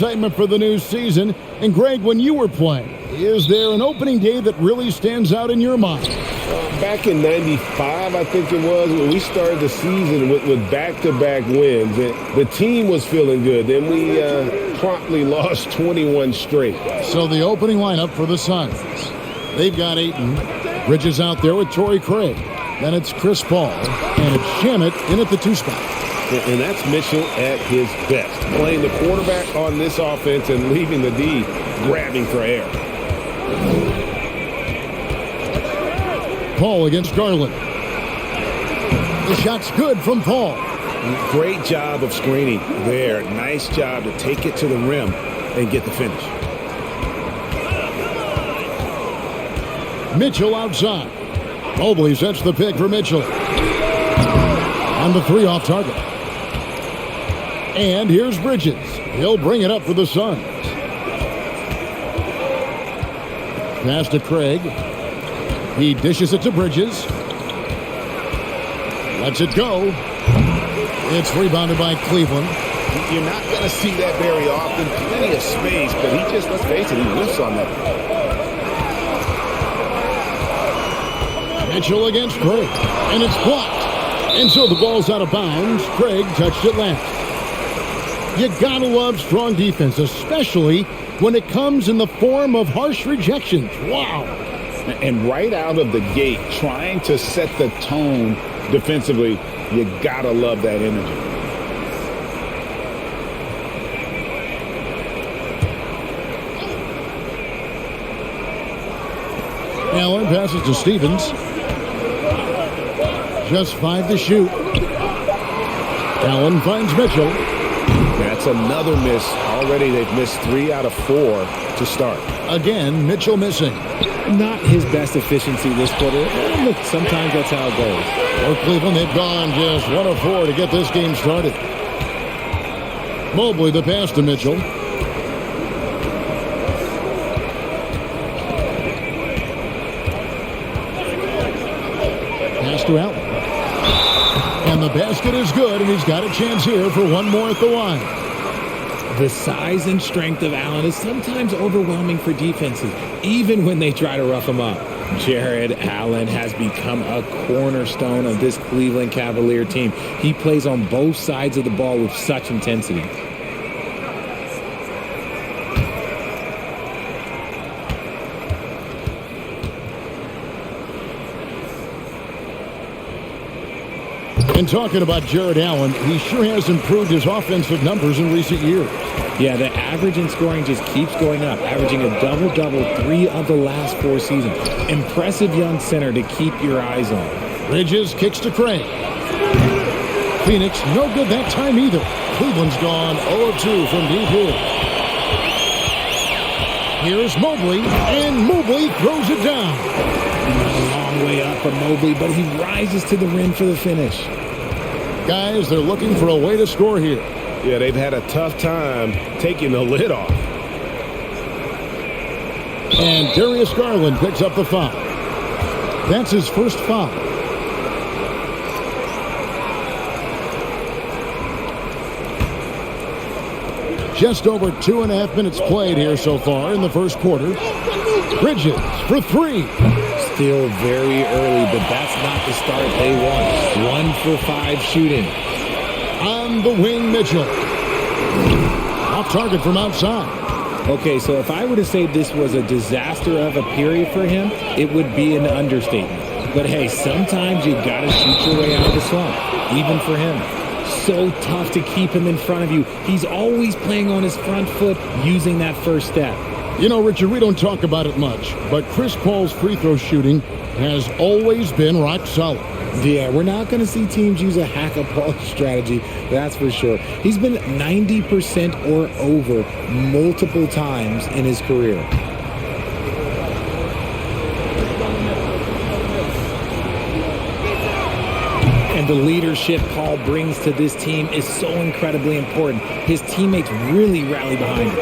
Excitement for the new season. And Greg, when you were playing, is there an opening day that really stands out in your mind? Back in '95, I think it was, when we started the season with back-to-back wins. The team was feeling good. Then we promptly lost 21 straight. So the opening lineup for the Suns. They've got Ayton. Bridges out there with Torrey Craig. Then it's Chris Paul. And it's Shamet in at the 2 spot. And that's Mitchell at his best, playing the quarterback on this offense and leaving the D grabbing for air. Paul against Garland. The shot's good from Paul. Great job of screening there. Nice job to take it to the rim and get the finish. Mitchell outside. Mobley sets the pick for Mitchell. On the 3 off target. And here's Bridges. He'll bring it up for the Suns. Pass to Craig. He dishes it to Bridges. Lets it go. It's rebounded by Cleveland. You're not going to see that very often. Plenty of space, but he just, let's face it, he whiffs on that. Mitchell against Craig. And it's blocked. And so the ball's out of bounds. Craig touched it last. You gotta love strong defense, especially when it comes in the form of harsh rejections. Wow. And right out of the gate, trying to set the tone defensively, you gotta love that energy. Allen passes to Stevens. Just 5 to shoot. Allen finds Mitchell. That's another miss. Already they've missed 3 out of 4 to start. Again, Mitchell missing. Not his best efficiency this quarter. Look, sometimes that's how it goes. For Cleveland, they've gone just 1 of 4 to get this game started. Mobley the pass to Mitchell. Pass to Allen. And the basket is good, and he's got a chance here for one more at the line. The size and strength of Allen is sometimes overwhelming for defenses, even when they try to rough him up. Jared Allen has become a cornerstone of this Cleveland Cavalier team. He plays on both sides of the ball with such intensity. And talking about Jared Allen, he sure has improved his offensive numbers in recent years. Yeah, the average in scoring just keeps going up, averaging a double-double 3 of the last 4 seasons. Impressive young center to keep your eyes on. Bridges kicks to Craig. Phoenix, no good that time either. Cleveland's gone 0-2 from deep here. Here's Mobley, and Mobley throws it down. A long way up for Mobley, but he rises to the rim for the finish. Guys, they're looking for a way to score here. Yeah, they've had a tough time taking the lid off. And Darius Garland picks up the foul. That's his first foul. Just over 2.5 minutes played here so far in the first quarter. Bridges for 3. Still very early, but that's not the start they want. 1 for 5 shooting. On the wing, Mitchell. Off target from outside. Okay, so if I were to say this was a disaster of a period for him, it would be an understatement. But hey, sometimes you gotta shoot your way out of the slump, even for him. So tough to keep him in front of you. He's always playing on his front foot, using that first step. You know, Richard, we don't talk about it much, but Chris Paul's free throw shooting has always been rock solid. Yeah, we're not going to see teams use a hack-a-ball strategy, that's for sure. He's been 90% or over multiple times in his career. And the leadership Paul brings to this team is so incredibly important. His teammates really rally behind him.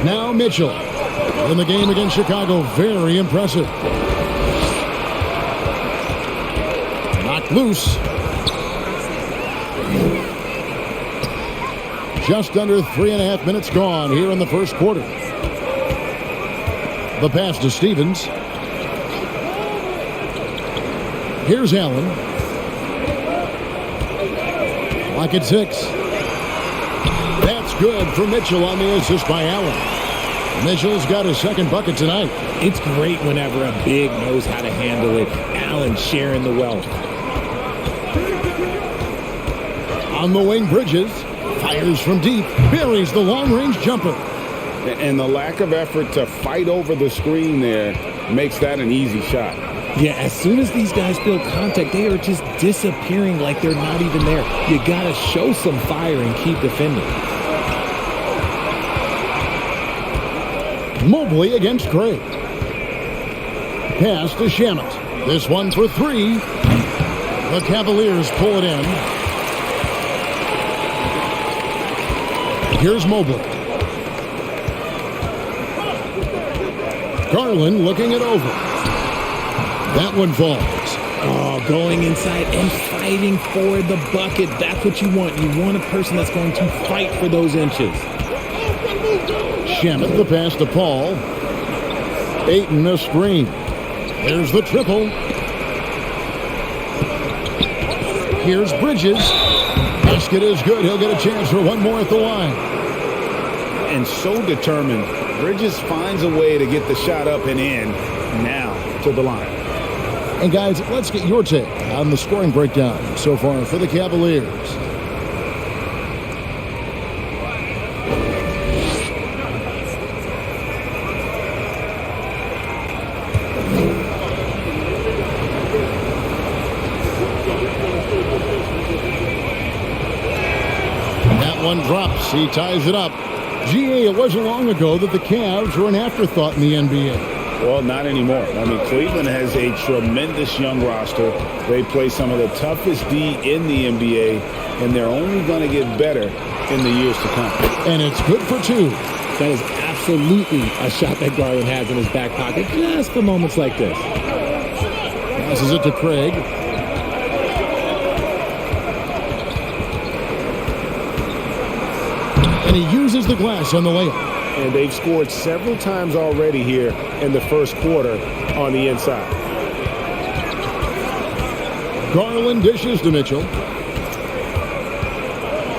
Now Mitchell in the game against Chicago, very impressive. Knocked loose. Just under 3.5 minutes gone here in the first quarter. The pass to Stevens. Here's Allen. Lock at 6. That's good for Mitchell on the assist by Allen. Mitchell's got his second bucket tonight. It's great whenever a big knows how to handle it. Allen sharing the wealth. On the wing, Bridges fires from deep, buries the long-range jumper. And the lack of effort to fight over the screen there makes that an easy shot. Yeah, as soon as these guys feel contact, they are just disappearing like they're not even there. You got to show some fire and keep defending. Mobley against Craig. Pass to Shamet. This one for 3. The Cavaliers pull it in. Here's Mobley. Garland looking it over. That one falls. Oh, going inside and fighting for the bucket. That's what you want. You want a person that's going to fight for those inches. Shamet, the pass to Paul. Ayton, a screen. There's the triple. Here's Bridges. Basket is good. He'll get a chance for one more at the line. And so determined, Bridges finds a way to get the shot up and in. Now to the line. And guys, let's get your take on the scoring breakdown so far for the Cavaliers. That one drops. He ties it up. GA, it wasn't long ago that the Cavs were an afterthought in the NBA. Well, not anymore. I mean, Cleveland has a tremendous young roster. They play some of the toughest D in the NBA, and they're only going to get better in the years to come. And it's good for 2. That is absolutely a shot that Garland has in his back pocket just for moments like this. Passes it to Craig. And he uses the glass on the layup. And they've scored several times already here in the first quarter on the inside. Garland dishes to Mitchell.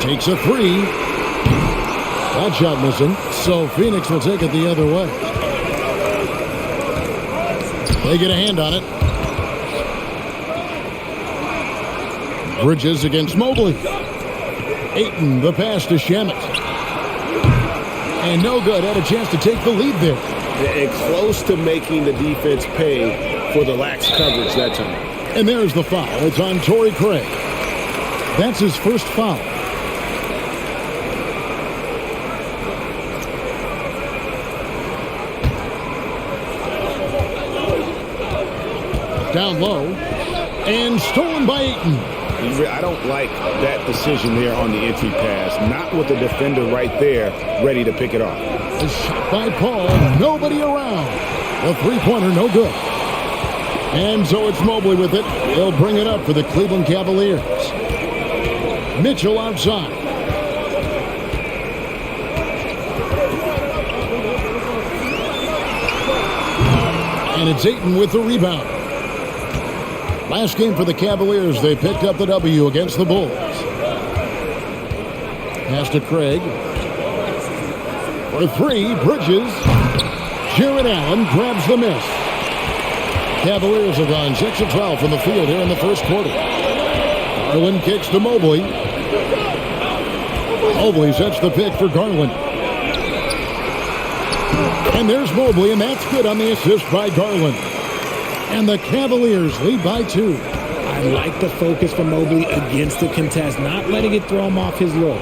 Takes a 3. That shot missing. So Phoenix will take it the other way. They get a hand on it. Bridges against Mobley. Ayton, the pass to Shamet. And no good. Had a chance to take the lead there. And close to making the defense pay for the lax coverage that time. And there's the foul. It's on Torrey Craig. That's his first foul. Down low. And stolen by Ayton. I don't like that decision there on the entry pass. Not with the defender right there ready to pick it off. A shot by Paul. Nobody around. The three-pointer, no good. And so it's Mobley with it. He'll bring it up for the Cleveland Cavaliers. Mitchell outside. And it's Ayton with the rebound. Last game for the Cavaliers, they picked up the W against the Bulls. Pass to Craig. For 3, Bridges. Jared Allen grabs the miss. Cavaliers have gone 6 of 12 from the field here in the first quarter. Garland kicks to Mobley. Mobley sets the pick for Garland. And there's Mobley, and that's good on the assist by Garland. And the Cavaliers lead by 2. I like the focus from Mobley against the contest, not letting it throw him off his look.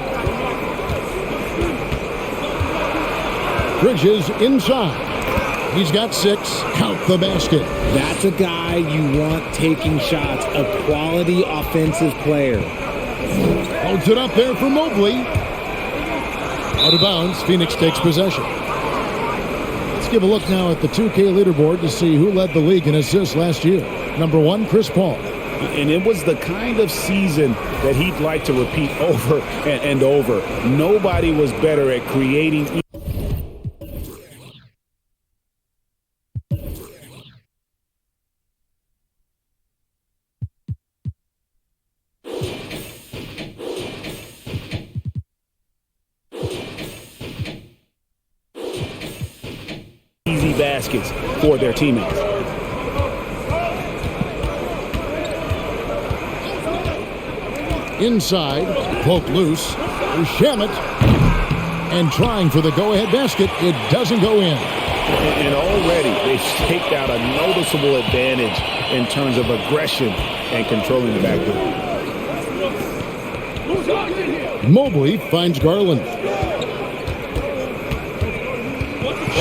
Bridges inside. He's got 6. Count the basket. That's a guy you want taking shots, a quality offensive player. Holds it up there for Mobley. Out of bounds, Phoenix takes possession. Let's give a look now at the 2K leaderboard to see who led the league in assists last year. Number 1, Chris Paul. And it was the kind of season that he'd like to repeat over and over. Nobody was better at creating. Easy baskets for their teammates. Inside, poke loose, Shamet, and trying for the go-ahead basket. It doesn't go in. And already they've staked out a noticeable advantage in terms of aggression and controlling the backcourt. Mobley finds Garland.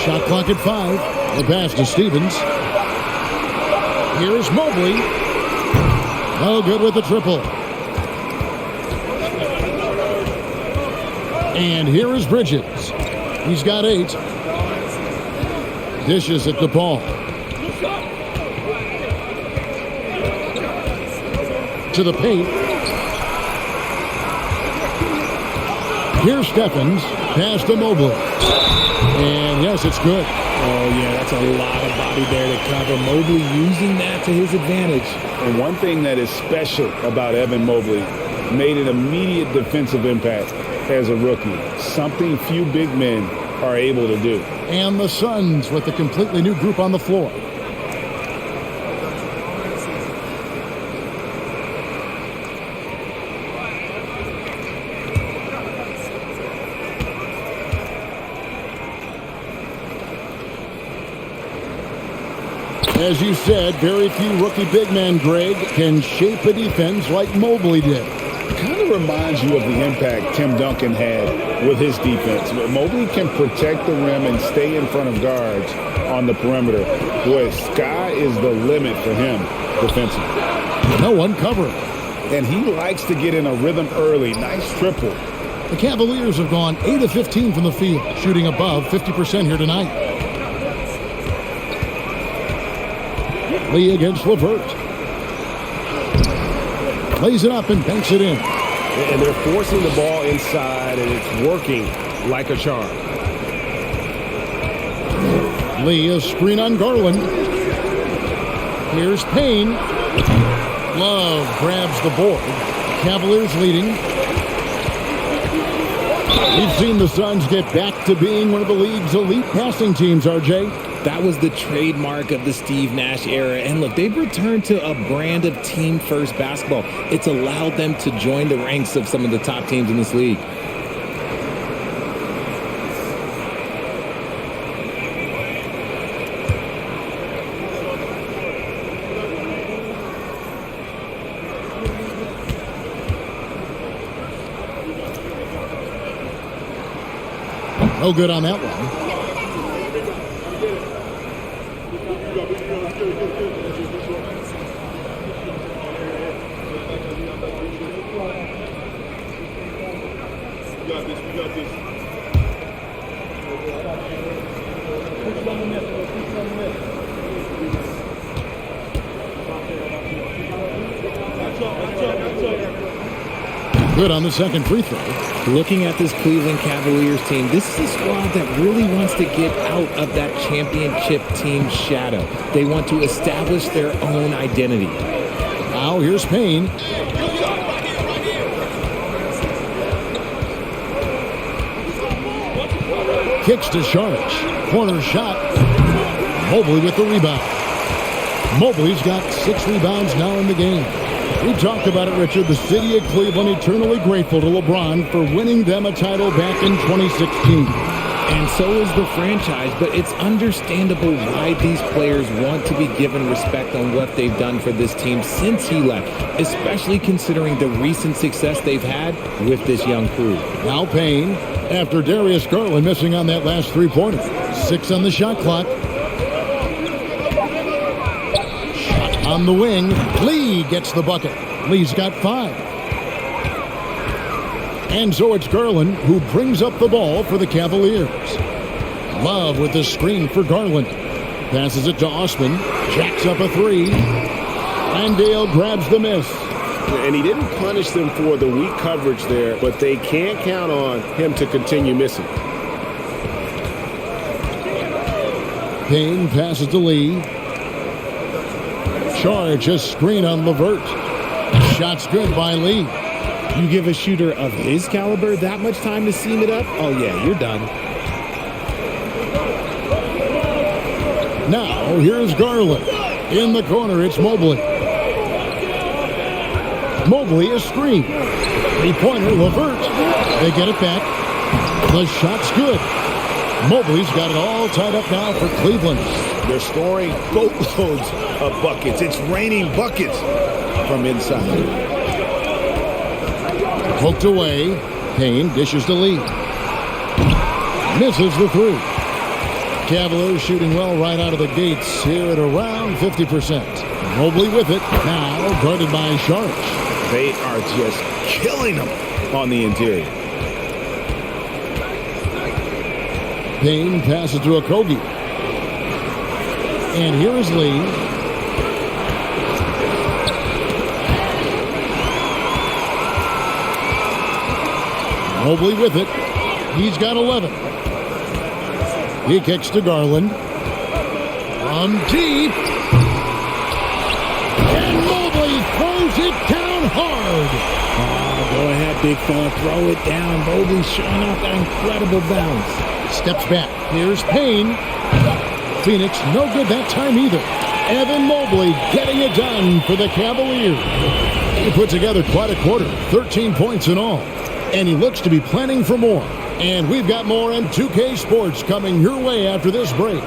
Shot clock at 5. The pass to Stevens. Here's Mobley. No good with the triple. And here is Bridges. He's got 8. Dishes at the ball. To the paint. Here's Stephens. Pass to Mobley. And yes, it's good. Oh, yeah, that's a lot of body there to cover. Mobley using that to his advantage. And one thing that is special about Evan Mobley, made an immediate defensive impact as a rookie. Something few big men are able to do. And the Suns with a completely new group on the floor. As you said, very few rookie big men, Greg, can shape a defense like Mobley did. It kind of reminds you of the impact Tim Duncan had with his defense. Mobley can protect the rim and stay in front of guards on the perimeter. Boy, sky is the limit for him defensively. No one covering. And he likes to get in a rhythm early. Nice triple. The Cavaliers have gone 8 of 15 from the field, shooting above 50% here tonight. Lee against LeVert. Lays it up and banks it in. And they're forcing the ball inside, and it's working like a charm. Lee, a screen on Garland. Here's Payne. Love grabs the board. Cavaliers leading. We've seen the Suns get back to being one of the league's elite passing teams, RJ. That was the trademark of the Steve Nash era. And look, they've returned to a brand of team-first basketball. It's allowed them to join the ranks of some of the top teams in this league. No good on that one. Good on the second free throw. Looking at this Cleveland Cavaliers team, this is a squad that really wants to get out of that championship team shadow. They want to establish their own identity. Now here's Payne. Kicks to Sharge. Corner shot. Mobley with the rebound. Mobley's got 6 rebounds now in the game. We talked about it, Richard. The city of Cleveland eternally grateful to LeBron for winning them a title back in 2016. And so is the franchise, but it's understandable why these players want to be given respect on what they've done for this team since he left, especially considering the recent success they've had with this young crew. Now Payne, after Darius Garland missing on that last three-pointer. 6 on the shot clock. Shot on the wing. Lee gets the bucket. Lee's got 5. And so it's Garland who brings up the ball for the Cavaliers. Love with the screen for Garland. Passes it to Osman. Jacks up a 3. Landale grabs the miss. And he didn't punish them for the weak coverage there, but they can't count on him to continue missing. Payne passes to Lee. Charge a screen on LeVert. Shot's good by Lee. You give a shooter of his caliber that much time to seam it up? Oh, yeah, you're done. Now, here's Garland. In the corner, it's Mobley. Mobley is screened. Three-pointer, LeVert. They get it back. The shot's good. Mobley's got it all tied up now for Cleveland. They're scoring boatloads of buckets. It's raining buckets from inside. Poked away. Payne dishes to Lee. Misses the three. Cavaliers shooting well right out of the gates here at around 50%. Mobley with it. Now guarded by Sharp. They are just killing them on the interior. Payne passes to Okogie. And here is Lee. Mobley with it. He's got 11. He kicks to Garland. From deep. And Mobley throws it down hard. Go ahead, big fella. Throw it down. Mobley showing off that incredible bounce. Steps back. Here's Payne. Phoenix no good that time either. Evan Mobley getting it done for the Cavaliers. He put together quite a quarter. 13 points in all. And he looks to be planning for more. And we've got more in 2K Sports coming your way after this break.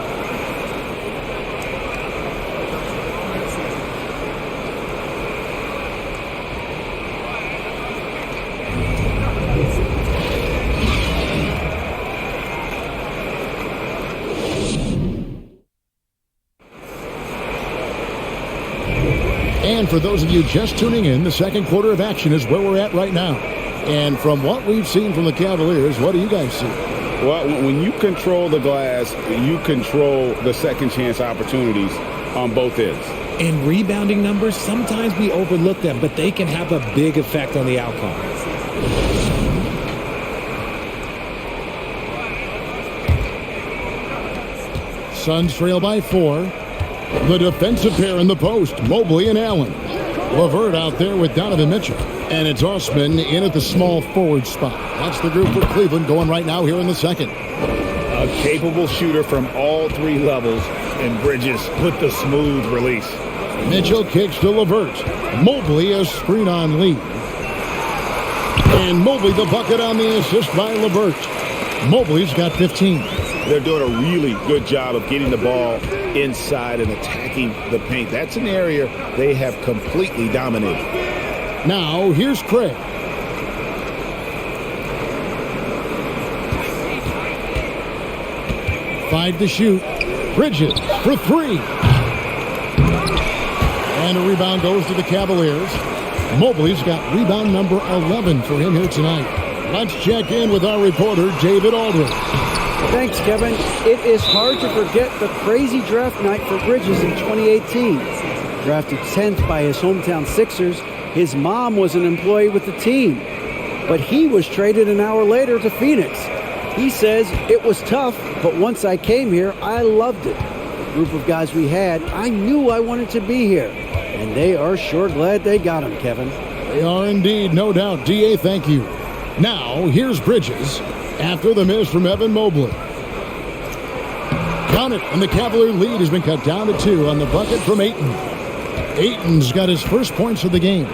And for those of you just tuning in, the second quarter of action is where we're at right now. And from what we've seen from the Cavaliers, what do you guys see? Well, when you control the glass, you control the second chance opportunities on both ends. In rebounding numbers, sometimes we overlook them, but they can have a big effect on the outcome. Suns trail by 4. The defensive pair in the post, Mobley and Allen. LeVert out there with Donovan Mitchell. And it's Osman in at the small forward spot. That's the group for Cleveland going right now here in the second. A capable shooter from all three levels, and Bridges with the smooth release. Mitchell kicks to LeVert. Mobley a screen on Lee. And Mobley the bucket on the assist by LeVert. Mobley's got 15. They're doing a really good job of getting the ball inside and attacking the paint. That's an area they have completely dominated. Now, here's Craig. Five to shoot. Bridges for three. And a rebound goes to the Cavaliers. Mobley's got rebound number 11 for him here tonight. Let's check in with our reporter, David Aldridge. Thanks, Kevin. It is hard to forget the crazy draft night for Bridges in 2018. Drafted 10th by his hometown Sixers, his mom was an employee with the team. But he was traded an hour later to Phoenix. He says, it was tough, but once I came here, I loved it. The group of guys we had, I knew I wanted to be here. And they are sure glad they got him, Kevin. They are indeed, no doubt. D.A., thank you. Now, here's Bridges after the miss from Evan Mobley. Count it, and the Cavalier lead has been cut down to 2 on the bucket from Ayton. Ayton's got his first points of the game.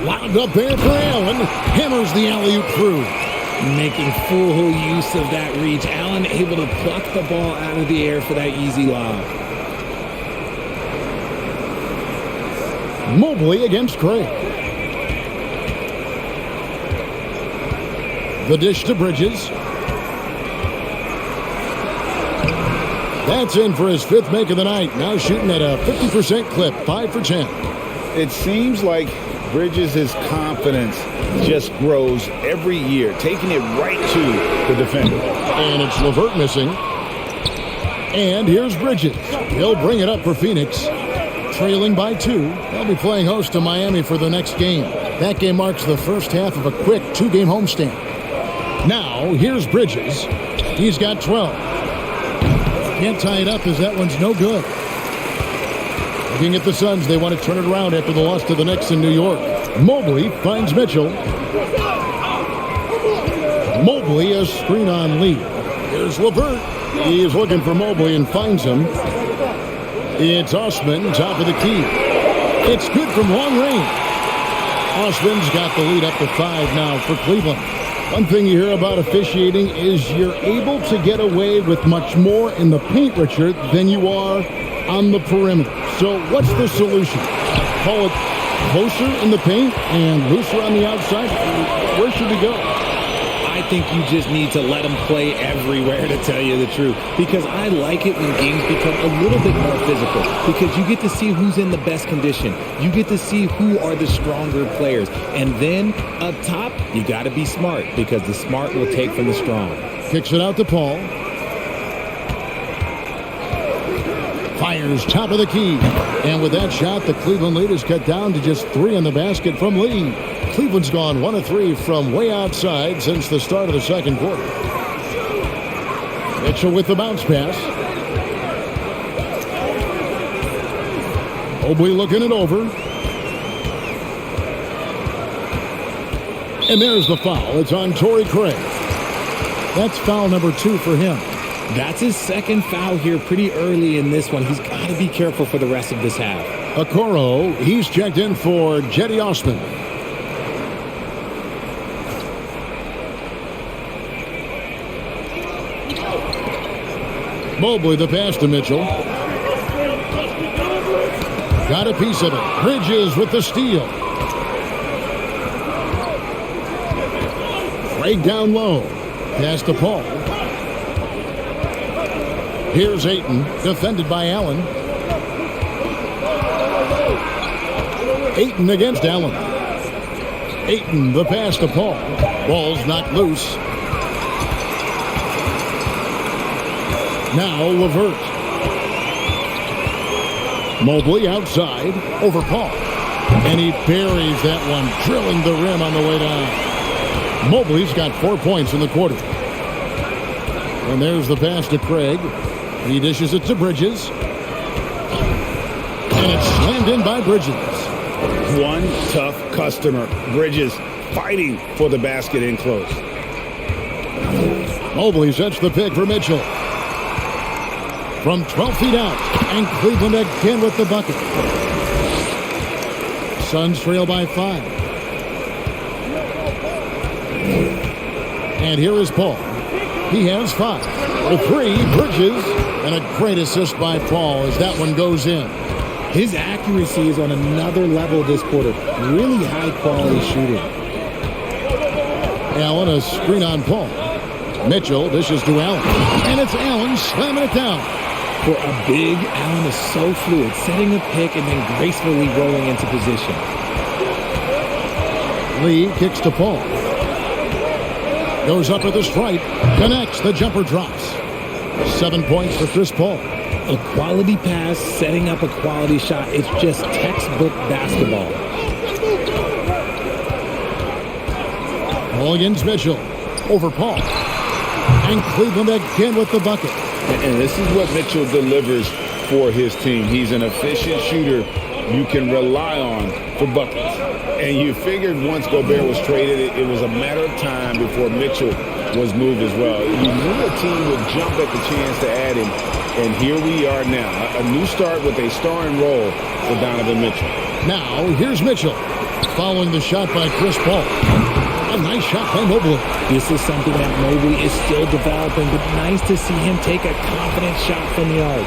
Lobbed up there for Allen. Hammers the alley-oop through. Making full use of that reach. Allen able to pluck the ball out of the air for that easy lob. Mobley against Craig. The dish to Bridges. That's in for his 5th make of the night. Now shooting at a 50% clip, 5 for 10. It seems like Bridges' confidence just grows every year, taking it right to the defender. And it's LeVert missing. And here's Bridges. He'll bring it up for Phoenix. Trailing by 2. They'll be playing host to Miami for the next game. That game marks the first half of a quick 2-game homestand. Now, here's Bridges. He's got 12. Can't tie it up as that one's no good. Looking at the Suns, they want to turn it around after the loss to the Knicks in New York. Mobley finds Mitchell. Mobley, a screen on Lee. Here's LeVert. He is looking for Mobley and finds him. It's Osman, top of the key. It's good from long range. Osman's got the lead up to 5 now for Cleveland. One thing you hear about officiating is you're able to get away with much more in the paint, Richard, than you are on the perimeter. So what's the solution? Call it closer in the paint and looser on the outside? Where should we go? I think you just need to let them play everywhere, to tell you the truth. Because I like it when games become a little bit more physical. Because you get to see who's in the best condition. You get to see who are the stronger players. And then up top, you got to be smart. Because the smart will take from the strong. Kicks it out to Paul. Fires top of the key. And with that shot, the Cleveland lead is cut down to just 3 on the basket from Lee. Cleveland's gone 1 of 3 from way outside since the start of the second quarter. Mitchell with the bounce pass. Mobley looking it over. And there's the foul. It's on Torrey Craig. That's foul number 2 for him. That's his second foul here pretty early in this one. He's got to be careful for the rest of this half. Okoro, he's checked in for Jetty Osman. Mobley the pass to Mitchell. Got a piece of it. Bridges with the steal. Craig down low. Pass to Paul. Here's Ayton, defended by Allen. Ayton against Allen. Ayton, the pass to Paul. Ball's knocked loose. Now LeVert. Mobley outside over Paul. And he buries that one, drilling the rim on the way down. Mobley's got 4 points in the quarter. And there's the pass to Craig. He dishes it to Bridges. And it's slammed in by Bridges. One tough customer. Bridges fighting for the basket in close. Mobley sets the pick for Mitchell. From 12 feet out. And Cleveland again with the bucket. Suns trail by 5. And here is Paul. He has 5. The 3, Bridges. And a great assist by Paul as that one goes in. His accuracy is on another level this quarter. Really high-quality shooting. Allen, a screen on Paul. Mitchell dishes to Allen. And it's Allen slamming it down. For a big, Allen is so fluid, setting a pick and then gracefully rolling into position. Lee kicks to Paul. Goes up with the stripe. Connects. The jumper drops. 7 points for Chris Paul. A quality pass, setting up a quality shot. It's just textbook basketball. Paul against Mitchell. Over Paul. And Cleveland again with the bucket. And this is what Mitchell delivers for his team. He's an efficient shooter you can rely on for buckets. And you figured once Gobert was traded, it was a matter of time before Mitchell was moved as well. You knew a team would jump at the chance to add him. And here we are now. A new start with a starring role for Donovan Mitchell. Now, here's Mitchell. Following the shot by Chris Paul. A nice shot by Mobley. This is something that Mobley is still developing, but nice to see him take a confident shot from the arc.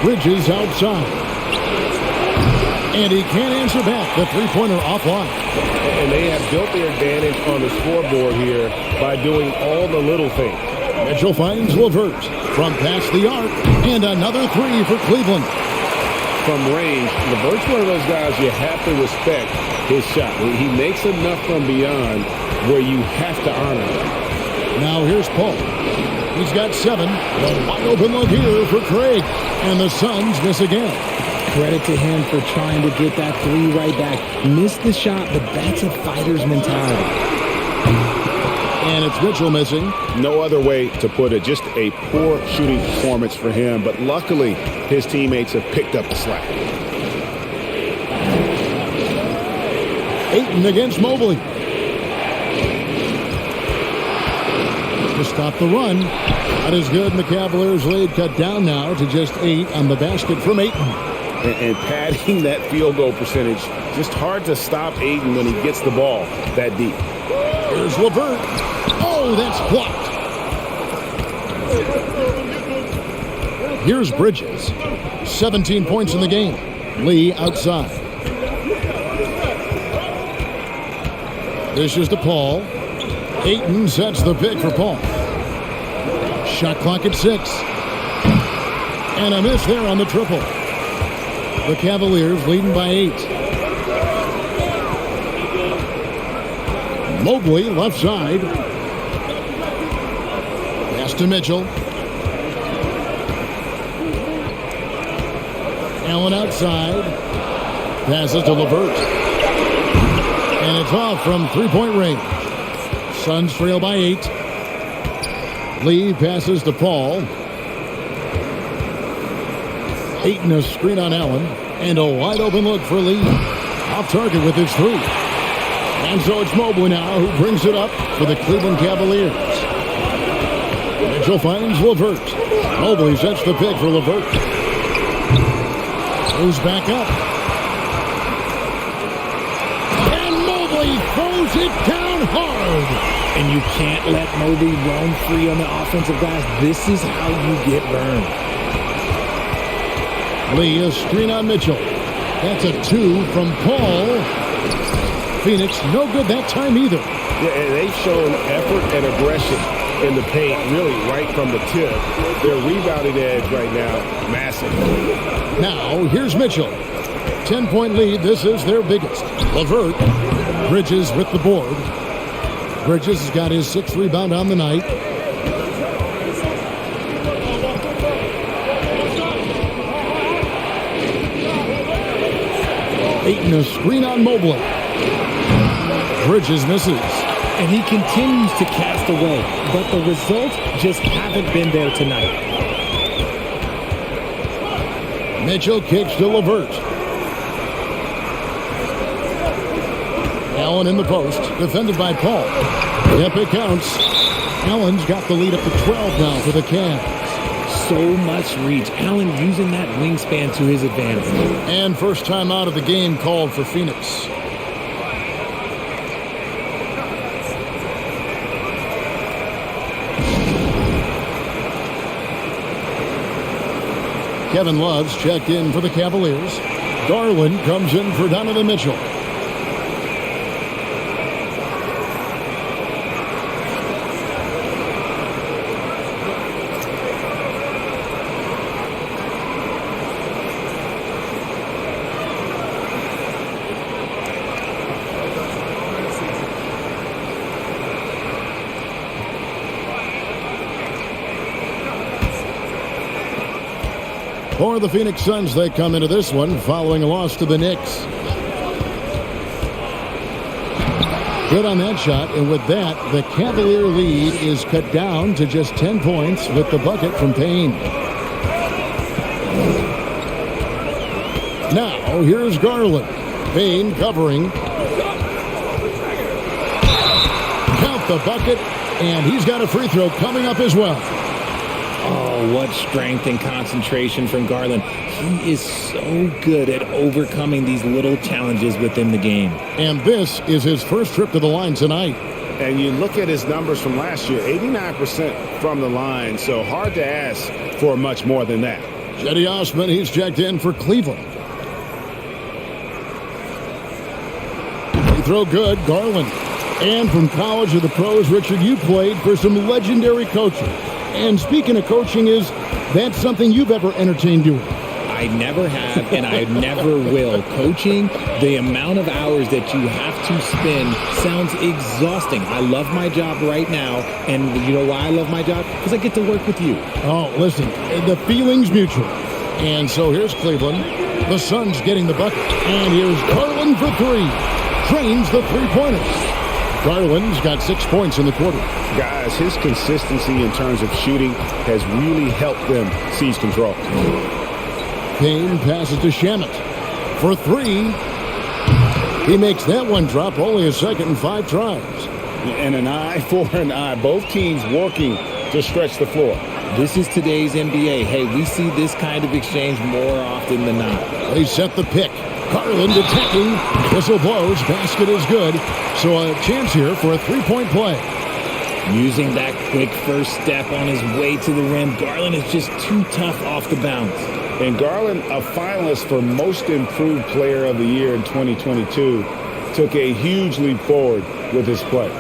Bridges outside. And he can't answer back. The three-pointer offline. And they have built their advantage on the scoreboard here by doing all the little things. Mitchell finds LeVert from past the arc. And another 3 for Cleveland. From range, LeVert's one of those guys you have to respect his shot. He makes enough from beyond where you have to honor him. Now here's Paul. He's got 7. A wide open look here for Craig. And the Suns miss again. Credit to him for trying to get that 3 right back. Missed the shot, but that's a fighter's mentality. And it's Mitchell missing. No other way to put it. Just a poor shooting performance for him. But luckily, his teammates have picked up the slack. Ayton against Mobley. To stop the run. That is good, and the Cavaliers' lead cut down now to just 8 on the basket from Ayton. And padding that field goal percentage, just hard to stop Ayton when he gets the ball that deep. Here's LeVert. Oh, that's blocked. Here's Bridges. 17 points in the game. Lee outside. This is to Paul. Ayton sets the pick for Paul. Shot clock at 6. And a miss there on the triple. The Cavaliers leading by 8. Mobley left side. Pass to Mitchell. Allen outside. Passes to LeVert. And it's off from three-point range. Suns trail by 8. Lee passes to Paul. Ayton a screen on Allen. And a wide open look for Lee. Off target with his 3. And so it's Mobley now who brings it up for the Cleveland Cavaliers. Mitchell finds LeVert. Mobley sets the pick for LeVert. Moves back up. And Mobley throws it down hard. And you can't let Mobley roam free on the offensive glass. This is how you get burned. Lee a screen on Mitchell. That's a 2 from Paul. Phoenix no good that time either. Yeah, and they've shown effort and aggression in the paint, really right from the tip. Their rebounding edge right now, massive. Now here's Mitchell. 10-point lead. This is their biggest. LeVert. Bridges with the board. Bridges has got his 6th rebound on the night. Ayton a screen on Mobley. Bridges misses. And he continues to cast away, but the results just haven't been there tonight. Mitchell kicks to LeVert. Allen in the post, defended by Paul. Yep, it counts. Allen's got the lead up to 12 now for the Cavs. So much reach. Allen using that wingspan to his advantage. And first time out of the game called for Phoenix. Kevin Love's checked in for the Cavaliers. Garland comes in for Donovan Mitchell. For the Phoenix Suns, they come into this one following a loss to the Knicks. Good on that shot, and with that, the Cavalier lead is cut down to just 10 points with the bucket from Payne. Now, here's Garland. Payne covering. Count the bucket, and he's got a free throw coming up as well. Oh, what strength and concentration from Garland. He is so good at overcoming these little challenges within the game. And this is his first trip to the line tonight. And you look at his numbers from last year, 89% from the line, so hard to ask for much more than that. Cedi Osman, he's checked in for Cleveland. Free throw good, Garland. And from college to the pros, Richard, you played for some legendary coaching. And speaking of coaching, is that something you've ever entertained doing? I I never have, and I never will. Coaching, the amount of hours that you have to spend sounds exhausting. I love my job right now, and you know why I love my job? Because I get to work with you. Oh, listen, the feeling's mutual. And so here's Cleveland. The Suns getting the bucket. And here's Garland for three. Drains the three-pointer. Garland's got 6 points in the quarter. Guys, his consistency in terms of shooting has really helped them seize control. Payne passes to Shamet for three. He makes that one drop, only a second and 5 tries. And an eye for an eye. Both teams working to stretch the floor. This is today's NBA. Hey, we see this kind of exchange more often than not. They set the pick. Garland attacking. Whistle blows. Basket is good. So a chance here for a three-point play. Using that quick first step on his way to the rim, Garland is just too tough off the bounce. And Garland, a finalist for Most Improved Player of the Year in 2022, took a huge leap forward with his play.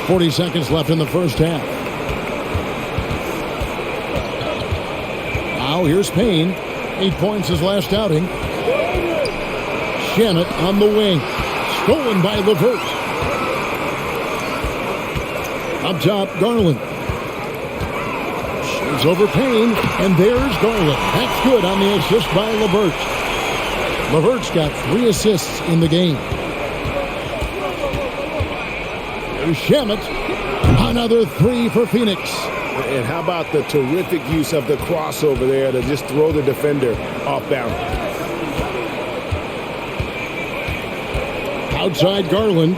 .40 seconds left in the first half. Now here's Payne. 8 points his last outing. Shamet on the wing. Stolen by LeVert. Up top, Garland. Shoots over Payne, and there's Garland. That's good on the assist by LeVert. LeVert's got 3 assists in the game. There's Shamet. Another 3 for Phoenix. And how about the terrific use of the crossover there to just throw the defender off balance. Outside Garland.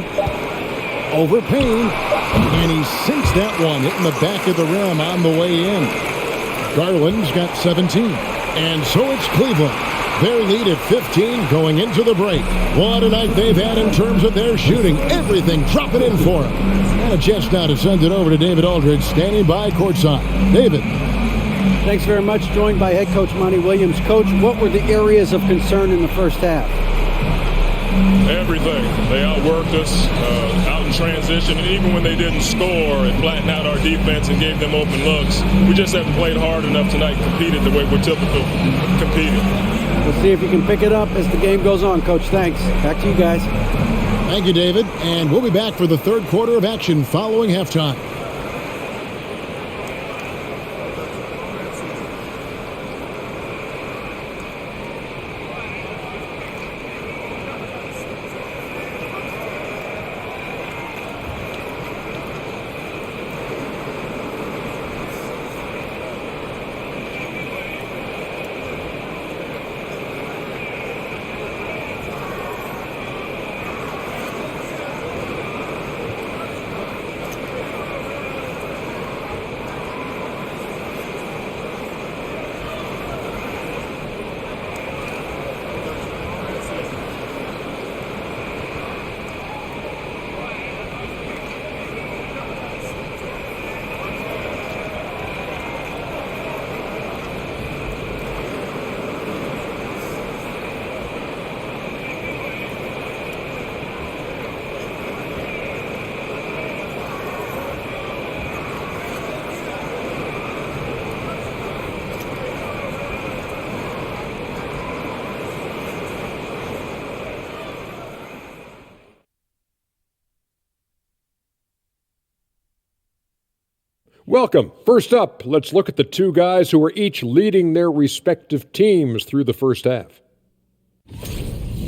Over Payne. And he sinks that one, hitting the back of the rim on the way in. Garland's got 17. And so it's Cleveland. Their lead at 15 going into the break. What a night they've had in terms of their shooting. Everything dropping in for them. And a chance now to send it over to David Aldridge, standing by courtside. David. Thanks very much. Joined by head coach Monty Williams. Coach, what were the areas of concern in the first half? Everything. They outworked us out in transition, and even when they didn't score, it flattened out our defense and gave them open looks. We just haven't played hard enough tonight, competed the way we're typical competing. We'll see if you can pick it up as the game goes on, Coach. Thanks. Back to you guys. Thank you, David. And we'll be back for the third quarter of action following halftime. Welcome. First up, let's look at the two guys who are each leading their respective teams through the first half.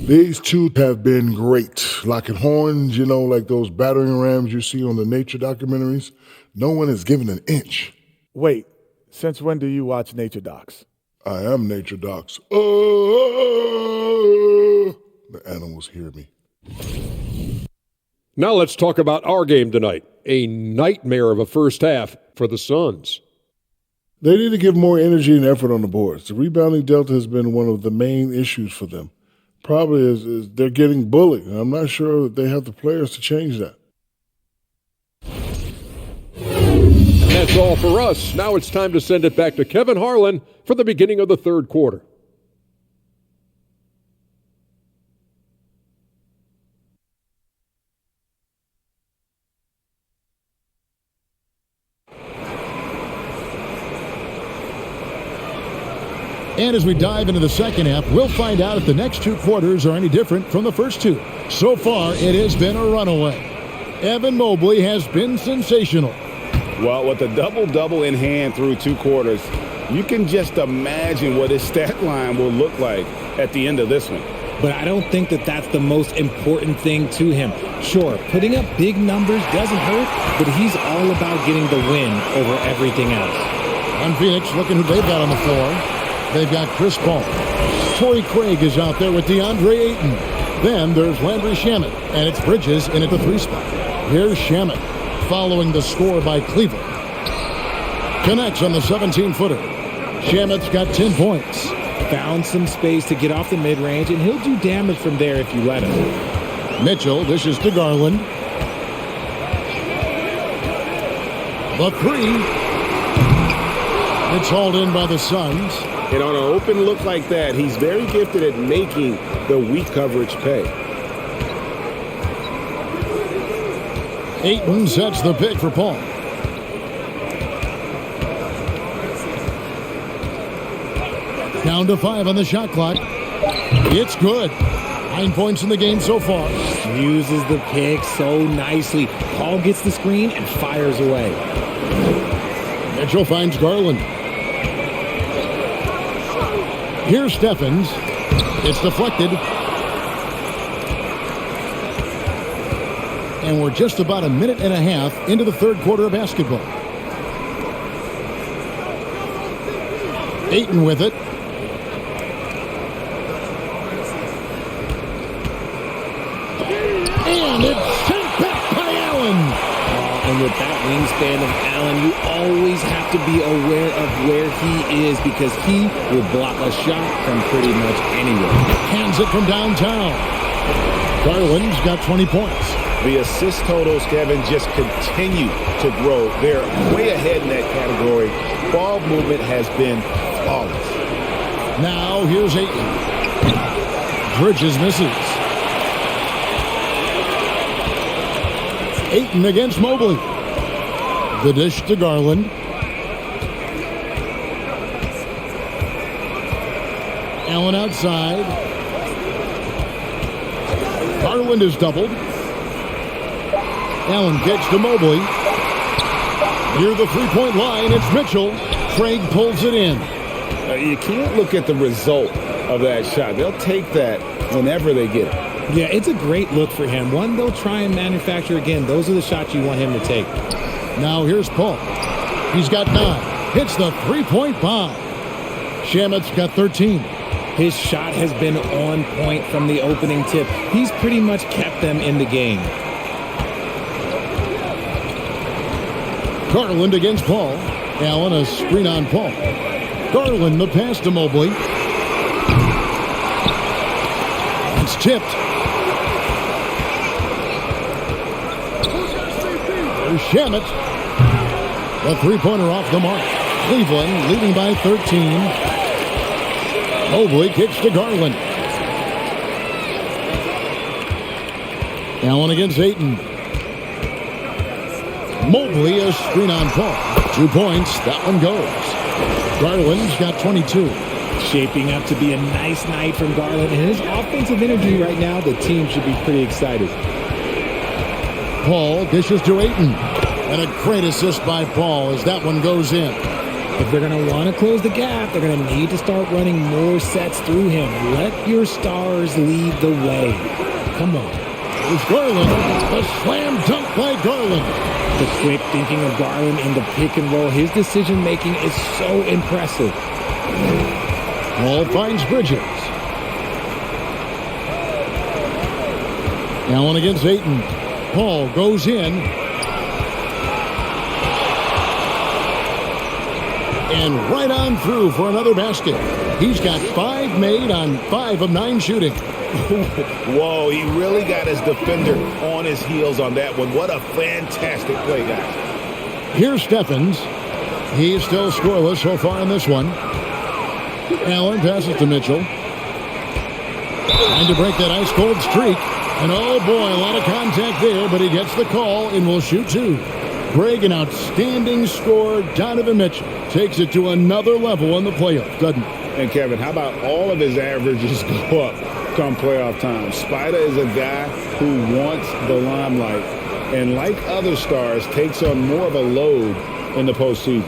These two have been great. Locking horns, like those battering rams you see on the nature documentaries. No one has given an inch. Wait, since when do you watch nature docs? I am nature docs. The animals hear me. Now let's talk about our game tonight. A nightmare of a first half for the Suns. They need to give more energy and effort on the boards. The rebounding delta has been one of the main issues for them. Probably is they're getting bullied, and I'm not sure that they have the players to change that. And that's all for us. Now it's time to send it back to Kevin Harlan for the beginning of the third quarter. And as we dive into the second half, we'll find out if the next 2 quarters are any different from the first 2. So far, it has been a runaway. Evan Mobley has been sensational. Well, with a double-double in hand through 2 quarters, you can just imagine what his stat line will look like at the end of this one. But I don't think that that's the most important thing to him. Sure, putting up big numbers doesn't hurt, but he's all about getting the win over everything else. On Phoenix, looking who they've got on the floor. They've got Chris Paul. Torrey Craig is out there with DeAndre Ayton. Then there's Landry Shamet, and it's Bridges in at the 3 spot. Here's Shamet, following the score by Cleveland. Connects on the 17-footer. Shamet's got 10 points. Found some space to get off the mid-range, and he'll do damage from there if you let him. Mitchell dishes to Garland. The 3. It's hauled in by the Suns. And on an open look like that, he's very gifted at making the weak coverage pay. Ayton sets the pick for Paul. Down to 5 on the shot clock. It's good. 9 points in the game so far. Uses the pick so nicely. Paul gets the screen and fires away. Mitchell finds Garland. Here's Stephens. It's deflected. And we're just about a minute and a half into the 3rd quarter of basketball. Ayton with it. And it's sent back by Allen. And with that wingspan of Allen, you always have to be aware of where he is because he will block a shot from pretty much anywhere. Hands it from downtown. Garland's got 20 points. The assist totals, Kevin, just continue to grow. They're way ahead in that category. Ball movement has been flawless. Now here's Ayton. Bridges misses. Ayton against Mobley. The dish to Garland. Allen outside. Garland is doubled. Allen kicks to Mobley. Near the 3-point line, it's Mitchell. Craig pulls it in. You can't look at the result of that shot. They'll take that whenever they get it. Yeah, it's a great look for him. One they'll try and manufacture again. Those are the shots you want him to take. Now here's Paul. He's got 9. Hits the 3-point bomb. Shamet's got 13. His shot has been on point from the opening tip. He's pretty much kept them in the game. Garland against Paul. Allen a screen on Paul. Garland the pass to Mobley. It's tipped. There's Shamet. The 3-pointer off the mark. Cleveland leading by 13. Mobley kicks to Garland. Allen against Ayton. Mobley a screen on Paul. 2 points. That one goes. Garland's got 22. Shaping up to be a nice night from Garland. And his offensive energy right now, the team should be pretty excited. Paul dishes to Ayton. And a great assist by Paul as that one goes in. If they're going to want to close the gap, they're going to need to start running more sets through him. Let your stars lead the way. Come on. There's Garland. A slam dunk by Garland. The quick thinking of Garland in the pick and roll. His decision making is so impressive. Paul finds Bridges. Allen against Ayton. Paul goes in. And right on through for another basket. He's got 5 made on 5 of 9 shooting. Whoa, he really got his defender on his heels on that one. What a fantastic play, guys. Here's Stephens. He's still scoreless so far in this one. Allen passes to Mitchell. Trying to break that ice-cold streak. And oh boy, a lot of contact there, but he gets the call and will shoot 2. Greg, an outstanding scorer. Donovan Mitchell takes it to another level in the playoffs, doesn't he? And, Kevin, how about all of his averages go up come playoff time? Spider is a guy who wants the limelight and, like other stars, takes on more of a load in the postseason.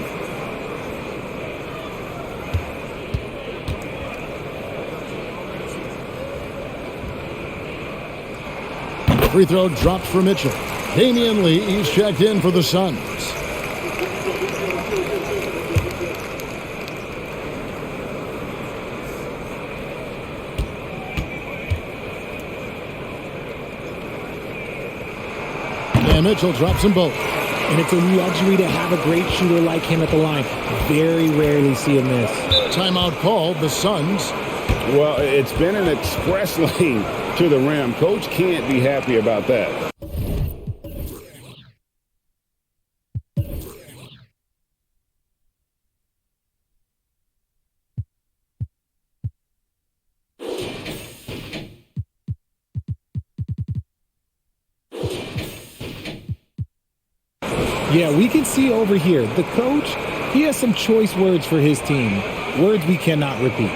Free throw drops for Mitchell. Damian Lee, he's checked in for the Suns. And Mitchell drops them both. And it's a luxury to have a great shooter like him at the line. Very rarely see him miss. Timeout called, the Suns. Well, it's been an express lane to the rim. Coach can't be happy about that. Yeah, we can see over here, the coach, he has some choice words for his team. Words we cannot repeat.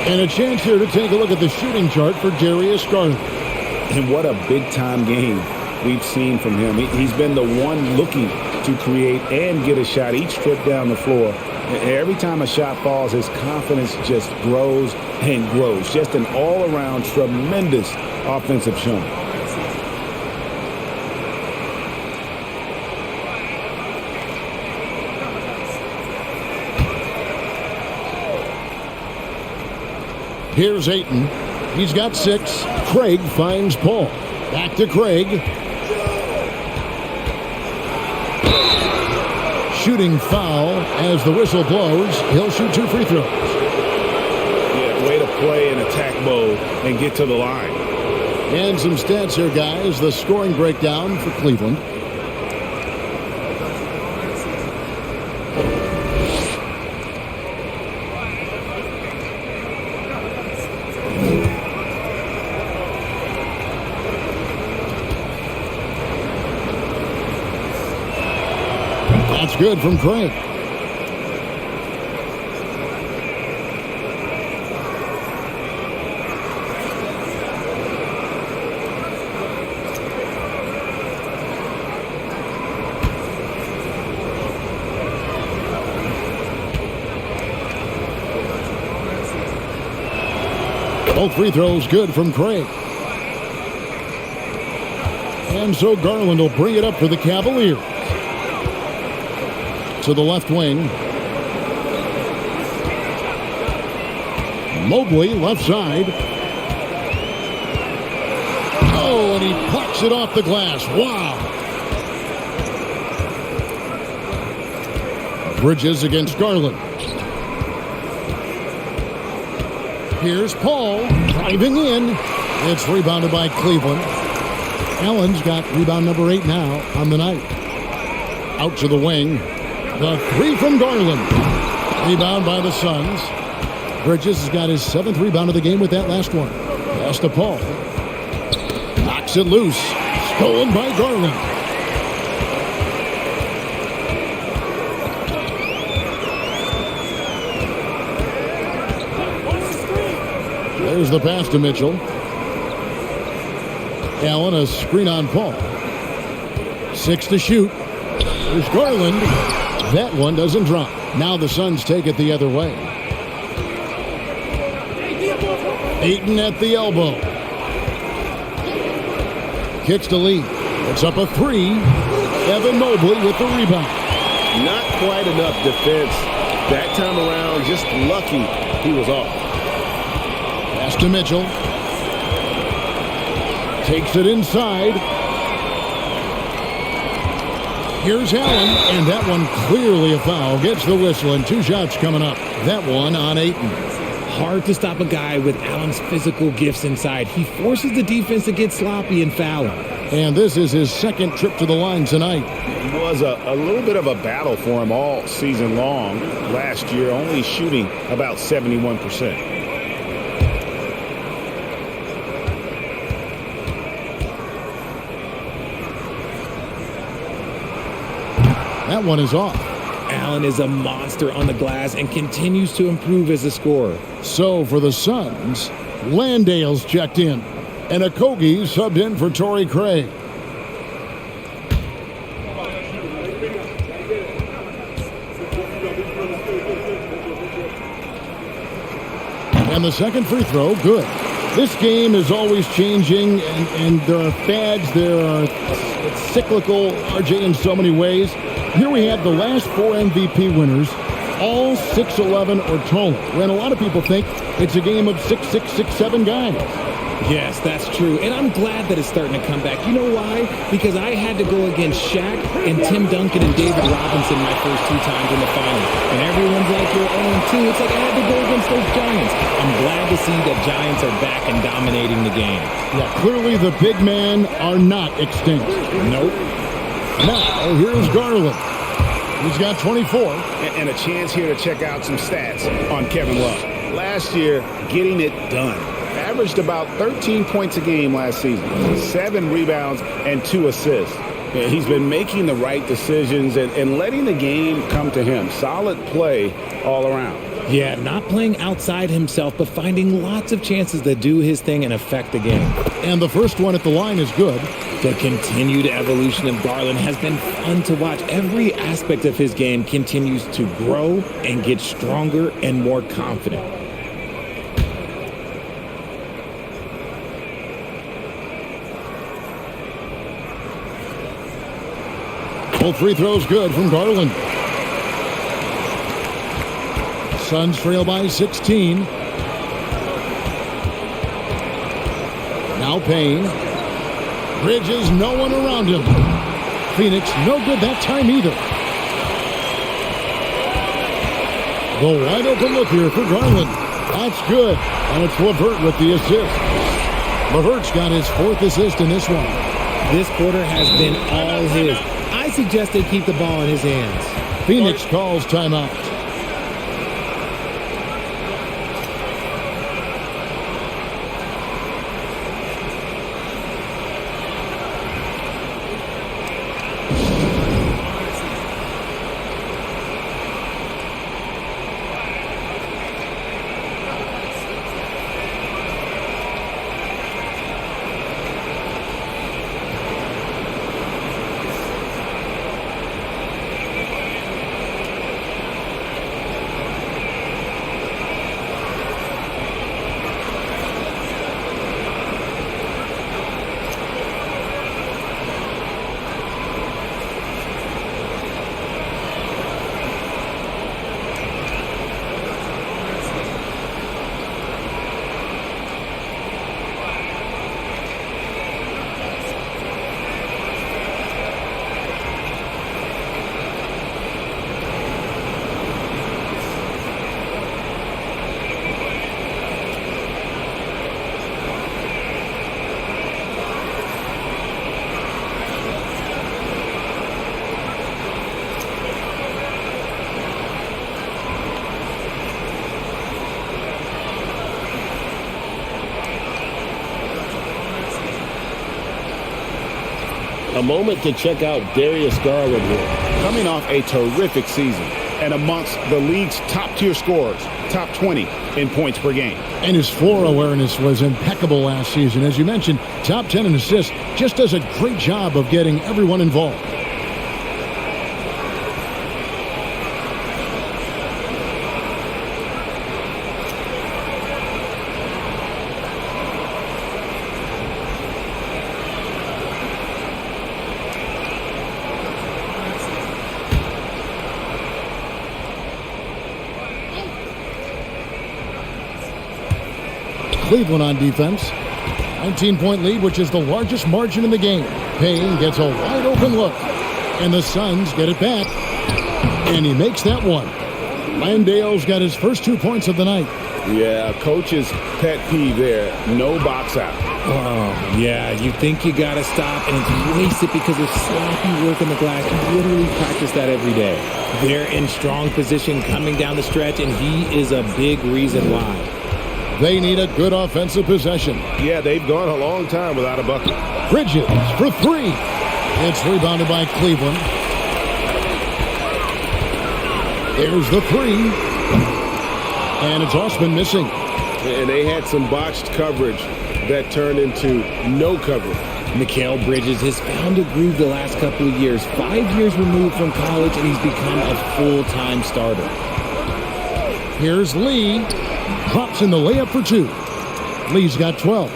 And a chance here to take a look at the shooting chart for Darius Garland. And what a big-time game we've seen from him. He's been the one looking to create and get a shot each trip down the floor. And every time a shot falls, his confidence just grows and grows. Just an all-around tremendous offensive showing. Here's Ayton. He's got 6. Craig finds Paul. Back to Craig. Shooting foul as the whistle blows. He'll shoot 2 free throws. Yeah, way to play in attack mode and get to the line. And some stats here, guys. The scoring breakdown for Cleveland. That's good from Craig. Both free throws good from Craig. And so Garland will bring it up for the Cavaliers. To the left wing. Mobley, left side. Oh, and he pucks it off the glass. Wow. Bridges against Garland. Here's Paul driving in. It's rebounded by Cleveland. Allen's got rebound number 8 now on the night. Out to the wing. The 3 from Garland. Rebound by the Suns. Bridges has got his 7th rebound of the game with that last one. Pass to Paul. Knocks it loose. Stolen by Garland. There's the pass to Mitchell. Allen, a screen on Paul. 6 to shoot. There's Garland. That one doesn't drop. Now the Suns take it the other way. Ayton at the elbow. Kicks to Lee. It's up a 3. Evan Mobley with the rebound. Not quite enough defense that time around. Just lucky he was off. Pass to Mitchell. Takes it inside. Here's Allen, and that one clearly a foul. Gets the whistle, and 2 shots coming up. That one on Ayton. Hard to stop a guy with Allen's physical gifts inside. He forces the defense to get sloppy and foul him. And this is his second trip to the line tonight. It was a little bit of a battle for him all season long. Last year, only shooting about 71%. That one is off. Allen is a monster on the glass and continues to improve as a scorer. So for the Suns, Landale's checked in, and Okogie subbed in for Torrey Craig. And the second free throw, good. This game is always changing, and there are fads, it's cyclical, RJ, in so many ways. Here we have the last 4 MVP winners, all 6'11" or taller. And a lot of people think it's a game of 6'6", 6'7" guys. Yes, that's true. And I'm glad that it's starting to come back. You know why? Because I had to go against Shaq and Tim Duncan and David Robinson my first 2 times in the finals. And everyone's like, you're 0-2. It's like I had to go against those Giants. I'm glad to see that Giants are back and dominating the game. Yeah, clearly the big men are not extinct. Nope. Now, here's Garland. He's got 24. And a chance here to check out some stats on Kevin Love. Last year, getting it done. Averaged about 13 points a game last season, 7 rebounds and 2 assists. He's been making the right decisions and letting the game come to him. Solid play all around. Yeah, not playing outside himself, but finding lots of chances to do his thing and affect the game. And the first one at the line is good. The continued evolution of Garland has been fun to watch. Every aspect of his game continues to grow and get stronger and more confident. Both free throws good from Garland. Suns trail by 16. Now Payne. Bridges, no one around him. Phoenix, no good that time either. The wide open look here for Garland. That's good. And it's LeVert with the assist. LeVert's got his 4th assist in this one. This quarter has been all his. I suggest they keep the ball in his hands. Phoenix calls timeout. A moment to check out Darius Garland here. Coming off a terrific season. and amongst the league's top-tier scorers, top 20 in points per game. And his floor awareness was impeccable last season. As you mentioned, top 10 in assists, just does a great job of getting everyone involved. Cleveland on defense. 19-point lead, which is the largest margin in the game. Payne gets a wide-open look. And the Suns get it back. And he makes that one. Landale's got his first 2 points of the night. Yeah, coach's pet peeve there. No box out. Oh, yeah, you think you got to stop, and it's wasted because of sloppy work in the glass. You literally practice that every day. They're in strong position coming down the stretch, and he is a big reason why. They need a good offensive possession. Yeah, they've gone a long time without a bucket. Bridges for three. It's rebounded by Cleveland. There's the three. And it's Osman missing. And they had some botched coverage that turned into no coverage. Mikal Bridges has found a groove the last couple of years. 5 years removed from college, and he's become a full-time starter. Here's Lee. Drops in the layup for two. Lee's got 12.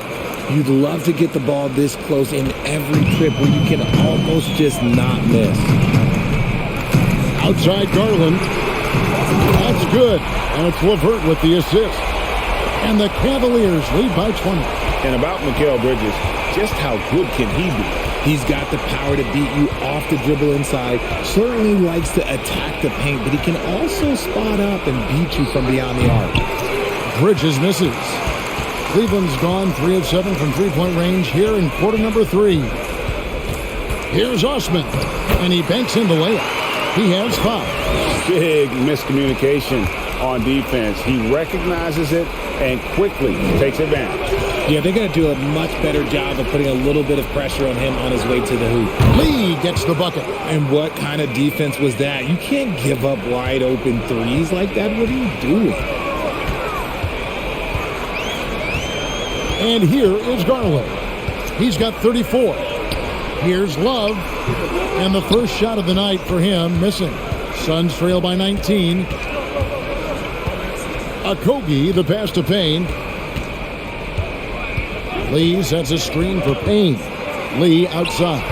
You'd love to get the ball this close in every trip where you can almost just not miss. Outside Garland. That's good. And it's LeVert with the assist. And the Cavaliers lead by 20. And about Mikal Bridges, just how good can he be? He's got the power to beat you off the dribble inside. Certainly likes to attack the paint, but he can also spot up and beat you from beyond the arc. Bridges misses. Cleveland's gone 3 of 7 from three-point range here in quarter number 3. Here's Osman, and he banks in the layup. He has 5. Big miscommunication on defense. He recognizes it and quickly takes advantage. Yeah, they're going to do a much better job of putting a little bit of pressure on him on his way to the hoop. Lee gets the bucket. And what kind of defense was that? You can't give up wide open threes like that. What are you doing? And here is Garland. He's got 34. Here's Love. And the first shot of the night for him, missing. Suns trail by 19. Okogie, the pass to Payne. Lee sets a screen for Payne. Lee outside.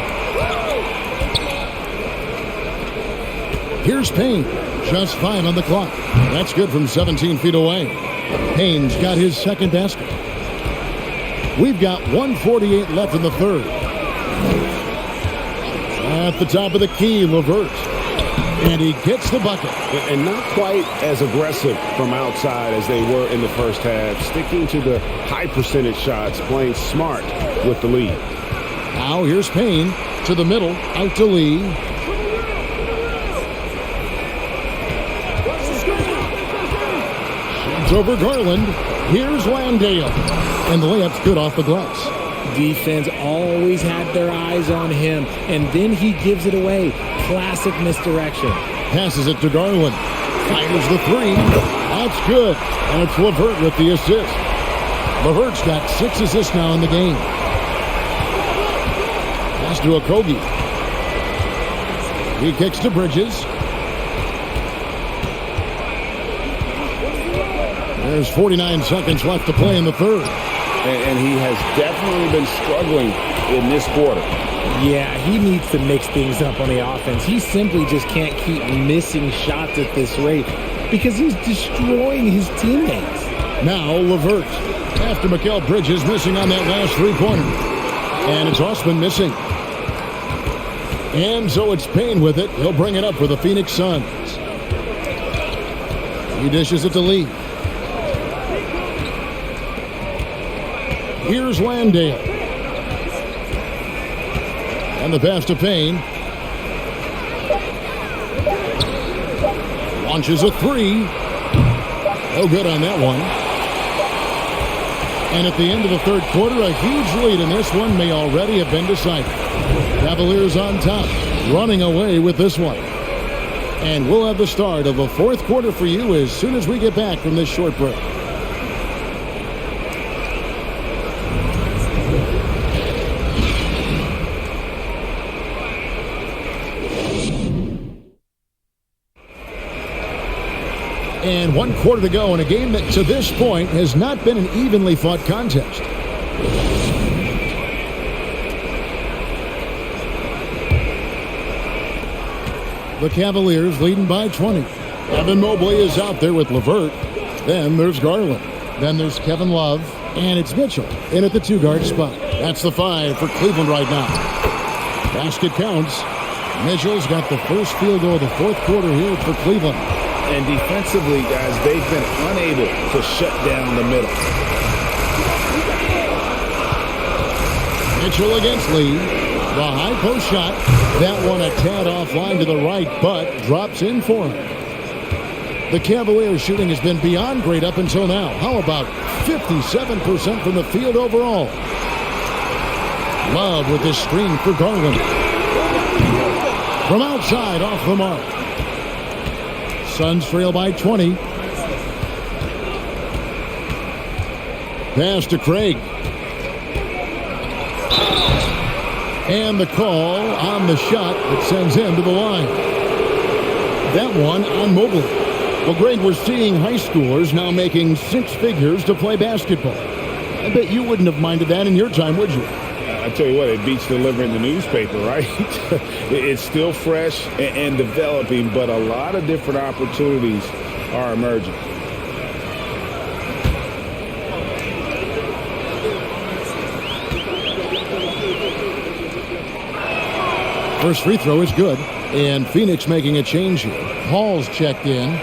Here's Payne. Just 5 on the clock. That's good from 17 feet away. Payne's got his second basket. We've got 1:48 left in the third. At the top of the key, LeVert. And he gets the bucket. And not quite as aggressive from outside as they were in the first half. Sticking to the high percentage shots, playing smart with the lead. Now here's Payne to the middle, out to Lee. Shoots over Garland. Here's Landale. And the layup's good off the glass. Defense always had their eyes on him, and then he gives it away. Classic misdirection. Passes it to Garland. Fires the three. That's good. And it's LeVert with the assist. LeVert's got 6 assists now in the game. Pass to Okogie. He kicks to Bridges. There's 49 seconds left to play in the third. And he has definitely been struggling in this quarter. Yeah, he needs to mix things up on the offense. He simply just can't keep missing shots at this rate because he's destroying his teammates. Now LeVert, after Mikal Bridges missing on that last three-pointer. And it's Osman missing. And so it's Payne with it. He'll bring it up for the Phoenix Suns. He dishes it to Lee. Here's Landale. And the pass to Payne. Launches a three. No good on that one. And at the end of the third quarter, a huge lead in this one may already have been decided. Cavaliers on top, running away with this one. And we'll have the start of a fourth quarter for you as soon as we get back from this short break. And 1 quarter to go in a game that to this point has not been an evenly fought contest. The Cavaliers leading by 20. Evan Mobley is out there with LeVert. Then there's Garland. Then there's Kevin Love. And it's Mitchell in at the 2-guard spot. That's the 5 for Cleveland right now. Basket counts. Mitchell's got the first field goal of the fourth quarter here for Cleveland. And defensively, guys, they've been unable to shut down the middle. Mitchell against Lee. The high post shot. That one a tad offline to the right, but drops in for him. The Cavaliers shooting has been beyond great up until now. How about 57% from the field overall? Love with this screen for Garland. From outside, off the mark. Suns trail by 20. Pass to Craig. And the call on the shot that sends him to the line. That one on Mobley. Well, Greg, we're seeing high schoolers now making 6 figures to play basketball. I bet you wouldn't have minded that in your time, would you? I tell you what, it beats delivering the newspaper, right? It's still fresh and developing, but a lot of different opportunities are emerging. First free throw is good, and Phoenix making a change here. Hall's checked in.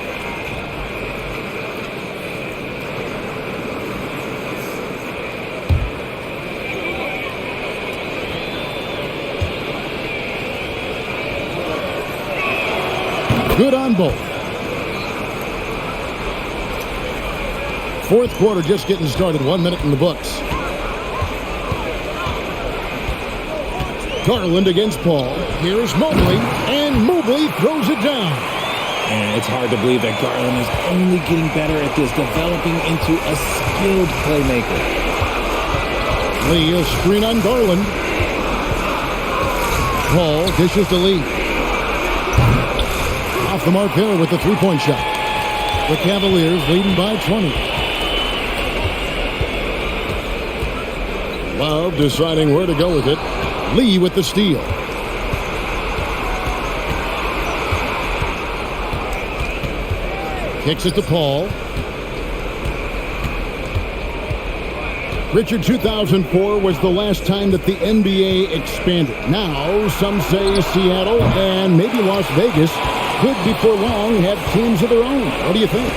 Good on both. Fourth quarter just getting started. 1 minute in the books. Garland against Paul. Here's Mobley, and Mobley throws it down. And it's hard to believe that Garland is only getting better at this, developing into a skilled playmaker. Lee, a screen on Garland. Paul dishes to Lee. Off the mark there with the three-point shot. The Cavaliers leading by 20. Love deciding where to go with it. Lee with the steal. Kicks it to Paul. Richard, 2004 was the last time that the NBA expanded. Now, some say Seattle and maybe Las Vegas could, before long, have teams of their own. What do you think?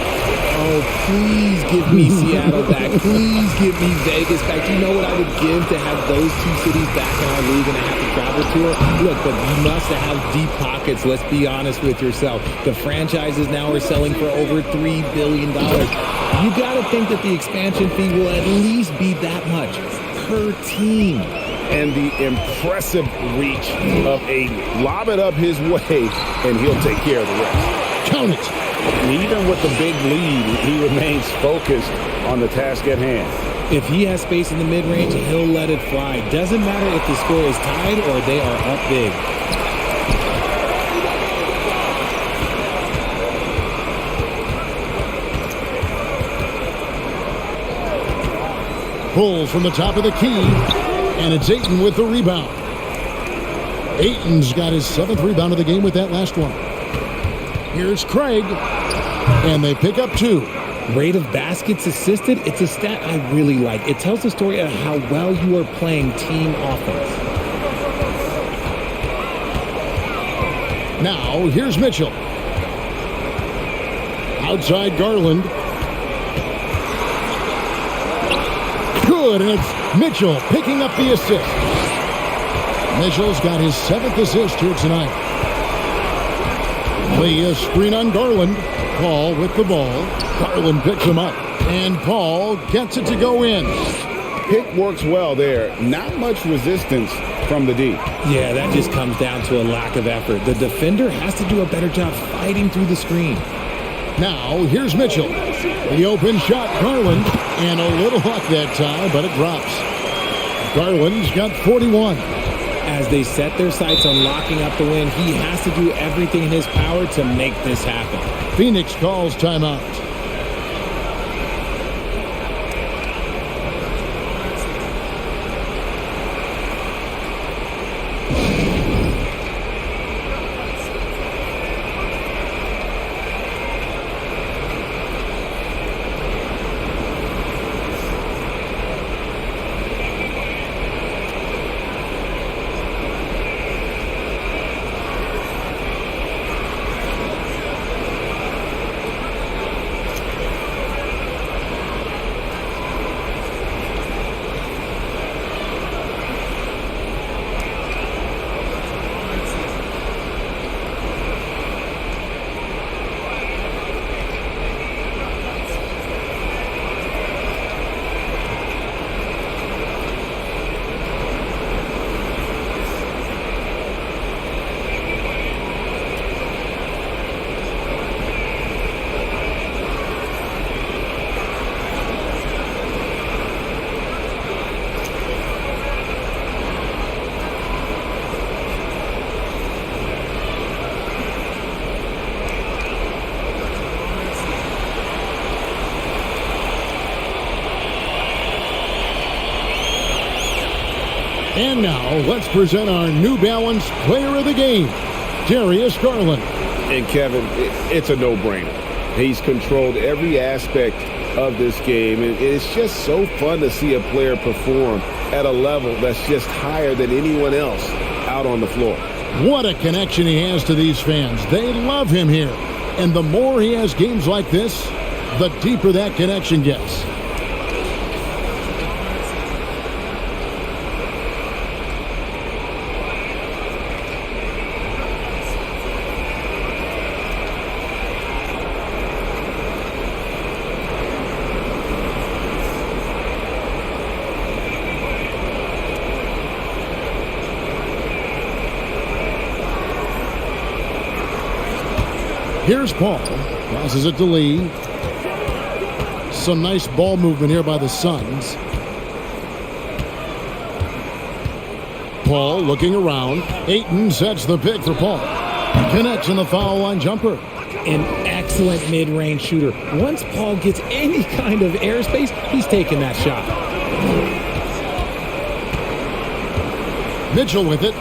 Oh, please give me Seattle back. Please give me Vegas back. Do you know what I would give to have those two cities back in our league and I have to travel to it? Look, but you must have deep pockets. Let's be honest with yourself. The franchises now are selling for over $3 billion. You got to think that the expansion fee will at least be that much per team. And the impressive reach of Aiden. Lob it up his way, and he'll take care of the rest. Count it. And even with the big lead, he remains focused on the task at hand. If he has space in the mid-range, he'll let it fly. Doesn't matter if the score is tied or they are up big. Pulls from the top of the key, and it's Ayton with the rebound. Ayton's got his 7th rebound of the game with that last one. Here's Craig, and they pick up 2. Rate of baskets assisted, it's a stat I really like. It tells the story of how well you are playing team offense. Now, here's Mitchell. Outside Garland. Good, and it's Mitchell picking up the assist. Mitchell's got his 7th assist here tonight. Lee, a screen on Garland. Paul with the ball. Garland picks him up, and Paul gets it to go in. pick works well there. Not much resistance from the D. Yeah, that just comes down to a lack of effort. The defender has to do a better job fighting through the screen. Now, here's Mitchell. The open shot, Garland. And a little luck that time, but it drops. Garland's got 41. As they set their sights on locking up the win, he has to do everything in his power to make this happen. Phoenix calls timeout. And now, let's present our New Balance Player of the Game, Darius Garland. And Kevin, it's a no-brainer. He's controlled every aspect of this game, and it's just so fun to see a player perform at a level that's just higher than anyone else out on the floor. What a connection he has to these fans. They love him here. And the more he has games like this, the deeper that connection gets. Here's Paul. Passes it to Lee. Some nice ball movement here by the Suns. Paul looking around. Ayton sets the pick for Paul. Connects in the foul line jumper. An excellent mid-range shooter. Once Paul gets any kind of airspace, he's taking that shot. Mitchell with it.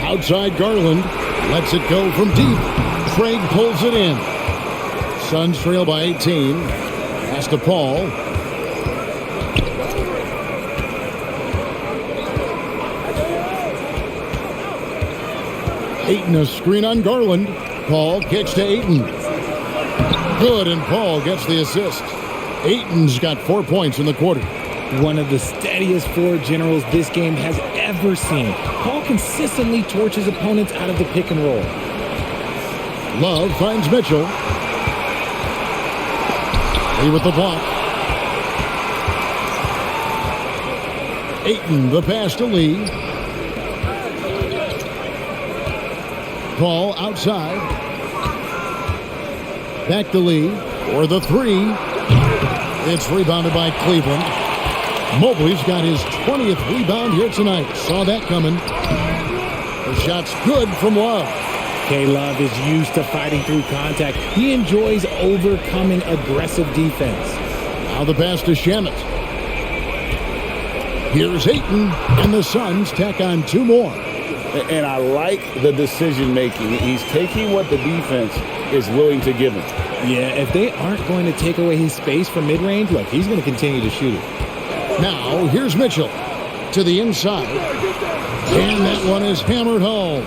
Outside Garland. Lets it go from deep. Craig pulls it in. Suns trail by 18. Pass to Paul. Ayton a screen on Garland. Paul kicks to Ayton. Good, and Paul gets the assist. Ayton's got 4 points in the quarter. One of the steadiest floor generals this game has ever seen. Paul consistently torches opponents out of the pick and roll. Love finds Mitchell. Lee with the block. Ayton, the pass to Lee. Paul outside. Back to Lee. For the three. It's rebounded by Cleveland. Mobley's got his 20th rebound here tonight. Saw that coming. The shot's good from Love. K-Love is used to fighting through contact. He enjoys overcoming aggressive defense. Now the pass to Shamet. Here's Ayton, and the Suns tack on 2 more. And I like the decision-making. He's taking what the defense is willing to give him. Yeah, if they aren't going to take away his space from mid-range, look, he's going to continue to shoot it. Now, here's Mitchell to the inside. And that one is hammered home.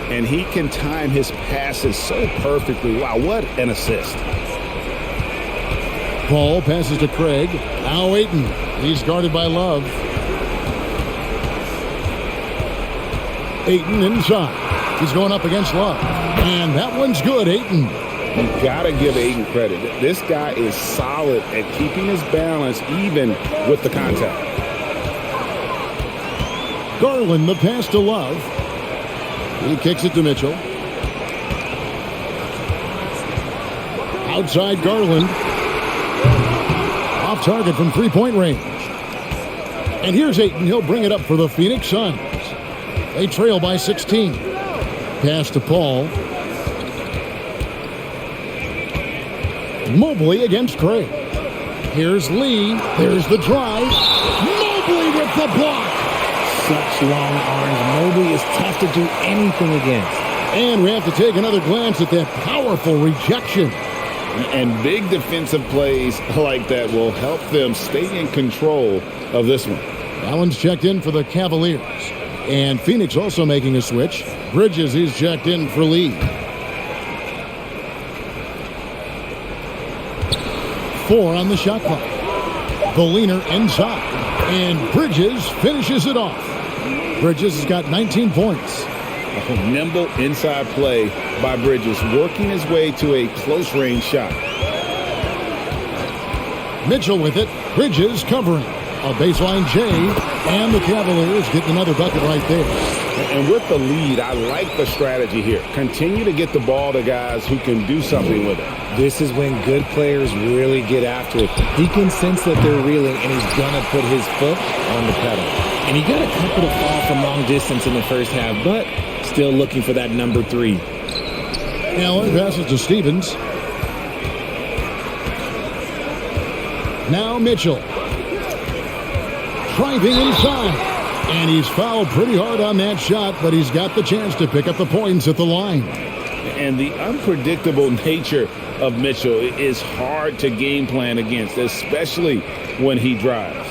And he can time his passes so perfectly. Wow, what an assist. Paul passes to Craig. Now Ayton. He's guarded by Love. Ayton inside. He's going up against Love. And that one's good, Ayton. You got to give Ayton credit. This guy is solid at keeping his balance even with the contact. Garland, the pass to Love. He kicks it to Mitchell. Outside Garland. Off target from three-point range. And here's Ayton. He'll bring it up for the Phoenix Suns. They trail by 16. Pass to Paul. Mobley against Craig. Here's Lee. There's the drive. Mobley with the block. Such long arms. Mobley is tough to do anything against. And we have to take another glance at that powerful rejection. And big defensive plays like that will help them stay in control of this one. Allen's checked in for the Cavaliers. And Phoenix also making a switch. Bridges is checked in for Lee. 4 on the shot clock. The leaner inside. And Bridges finishes it off. Bridges has got 19 points. A nimble inside play by Bridges, working his way to a close-range shot. Mitchell with it. Bridges covering. A baseline J. And the Cavaliers get another bucket right there. And with the lead, I like the strategy here. Continue to get the ball to guys who can do something with it. This is when good players really get after it. He can sense that they're reeling, and he's going to put his foot on the pedal. And he got a couple of fall from long distance in the first half, but still looking for that number 3. Allen passes to Stevens. Now Mitchell. Driving inside. And he's fouled pretty hard on that shot, but he's got the chance to pick up the points at the line. And the unpredictable nature of Mitchell is hard to game plan against, especially when he drives.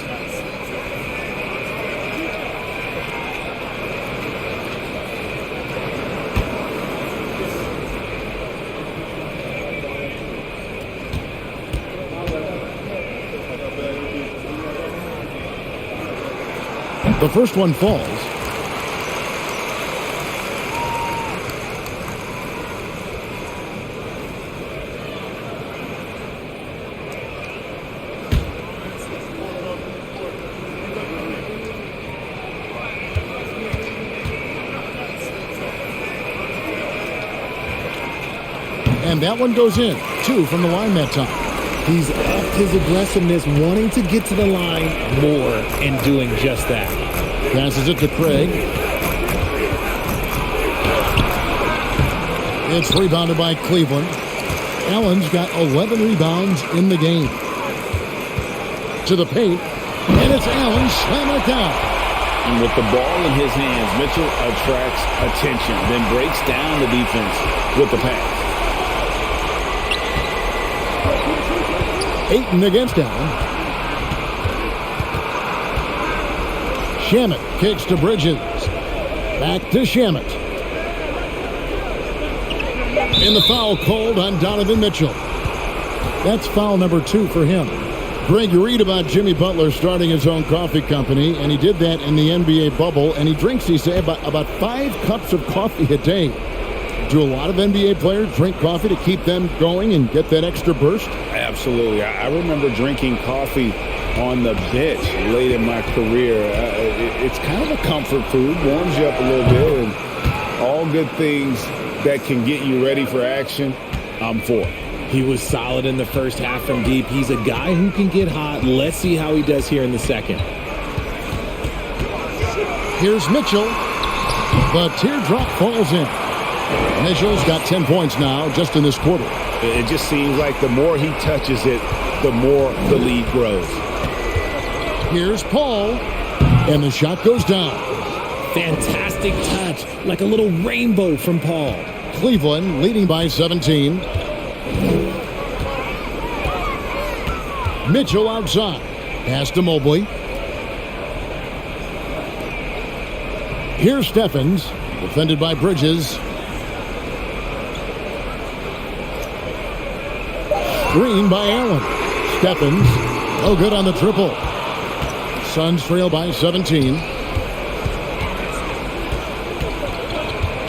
The first one falls. And that one goes in. 2 from the line that time. He's upped his aggressiveness, wanting to get to the line more and doing just that. Passes it to Craig. It's rebounded by Cleveland. Allen's got 11 rebounds in the game. To the paint. And it's Allen slamming it down. And with the ball in his hands, Mitchell attracts attention, then breaks down the defense with the pass. Ayton against Allen. Shamet kicks to Bridges. Back to Shamet. And the foul called on Donovan Mitchell. That's foul number 2 for him. Greg, you read about Jimmy Butler starting his own coffee company, and he did that in the NBA bubble, and he drinks, he said, about 5 cups of coffee a day. Do a lot of NBA players drink coffee to keep them going and get that extra burst? Absolutely. I remember drinking coffee on the bench late in my career. It's kind of a comfort food, warms you up a little bit, and all good things that can get you ready for action, I'm for. He was solid in the first half from deep. He's a guy who can get hot. Let's see how he does here in the second. Here's Mitchell. The teardrop falls in. Mitchell's got 10 points now just in this quarter. It just seems like the more he touches it, the more the lead grows. Here's Paul. And the shot goes down. Fantastic touch, like a little rainbow from Paul. Cleveland leading by 17. Mitchell outside. Pass to Mobley. Here's Stephens. Defended by Bridges. Screen by Allen. Stephens. No good on the triple. Suns trail by 17.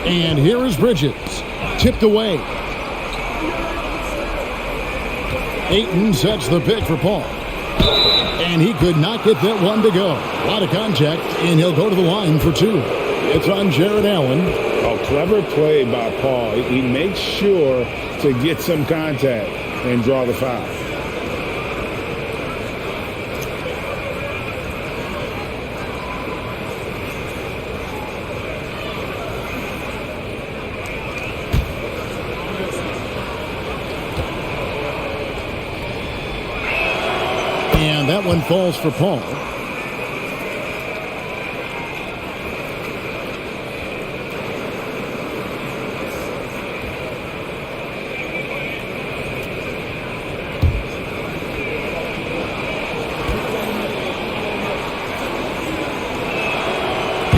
And here is Bridges. Tipped away. Ayton sets the pick for Paul. And he could not get that one to go. A lot of contact, and he'll go to the line for two. It's on Jared Allen. A clever play by Paul. He makes sure to get some contact and draw the foul. And that one falls for Paul.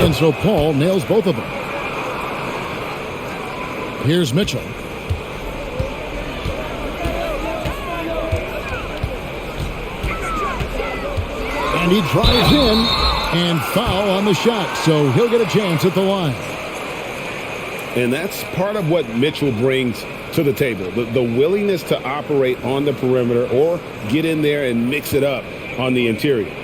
And so Paul nails both of them. Here's Mitchell. And he drives in and foul on the shot, so he'll get a chance at the line. And that's part of what Mitchell brings to the table, the willingness to operate on the perimeter or get in there and mix it up on the interior.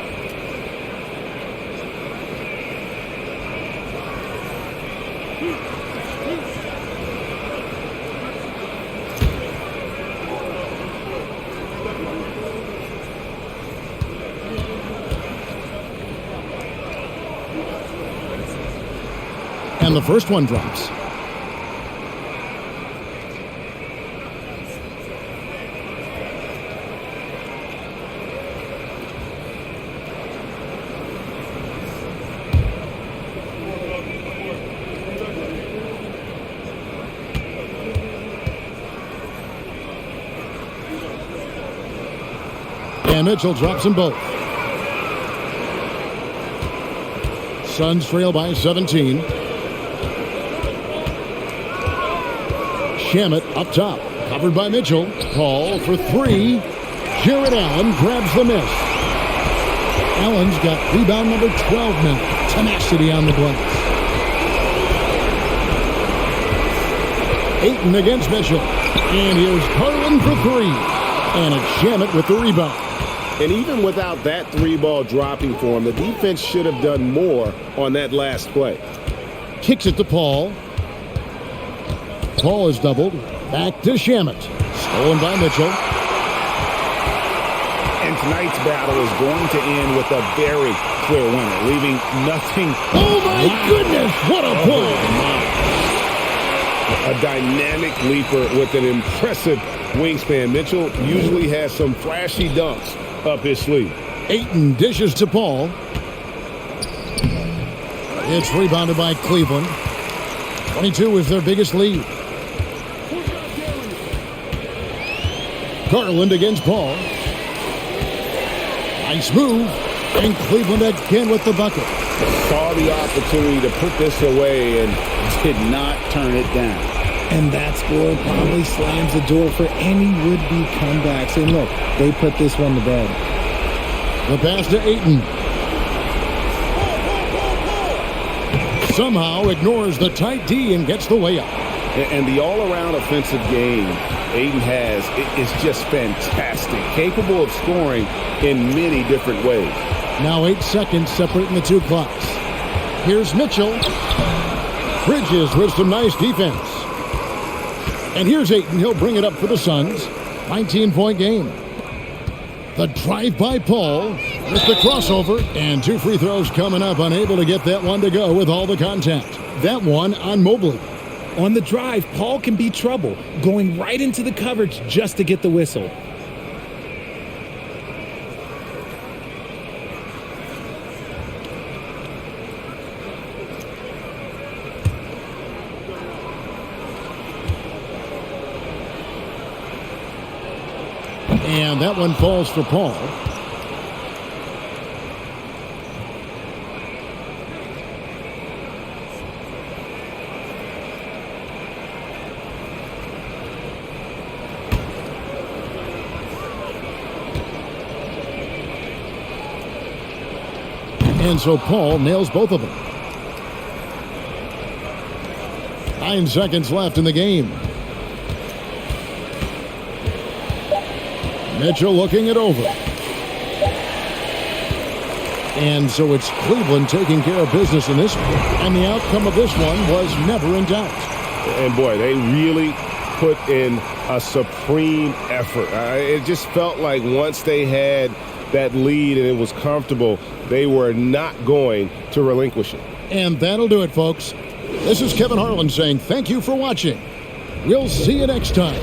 And the first one drops. And Mitchell drops them both. Suns trail by 17. Shamet up top, covered by Mitchell. Paul for three. Jared Allen grabs the miss. Allen's got rebound number 12 now. Tenacity on the glass. Ayton against Mitchell. And here's Garland for three. And it's Shamet with the rebound. And even without that three ball dropping for him, the defense should have done more on that last play. Kicks it to Paul. Paul is doubled. Back to Shamet. Stolen by Mitchell. And tonight's battle is going to end with a very clear winner, leaving nothing. Oh, my goodness. What a play. A dynamic leaper with an impressive wingspan. Mitchell usually has some flashy dunks up his sleeve. Ayton dishes to Paul. It's rebounded by Cleveland. 22 is their biggest lead. Garland against Paul. Nice move. And Cleveland again with the bucket. Saw the opportunity to put this away and did not turn it down. And that score probably slams the door for any would-be comebacks. And look, they put this one to bed. The pass to Ayton. Somehow ignores the tight D and gets the way up. And the all-around offensive game Ayton has is just fantastic. Capable of scoring in many different ways. Now 8 seconds separating the two clocks. Here's Mitchell. Bridges with some nice defense. And here's Ayton. He'll bring it up for the Suns. 19-point game. The drive by Paul with the crossover. And 2 free throws coming up. Unable to get that one to go with all the contact. That one on Mobley. On the drive, Paul can be trouble, going right into the coverage just to get the whistle. And that one falls for Paul. And so Paul nails both of them. 9 seconds left in the game. Mitchell looking it over. And so it's Cleveland taking care of business in this one. And the outcome of this one was never in doubt. And, boy, they really put in a supreme effort. It just felt like once they had that lead and it was comfortable, they were not going to relinquish it. And that'll do it, folks. This is Kevin Harlan saying thank you for watching. We'll see you next time.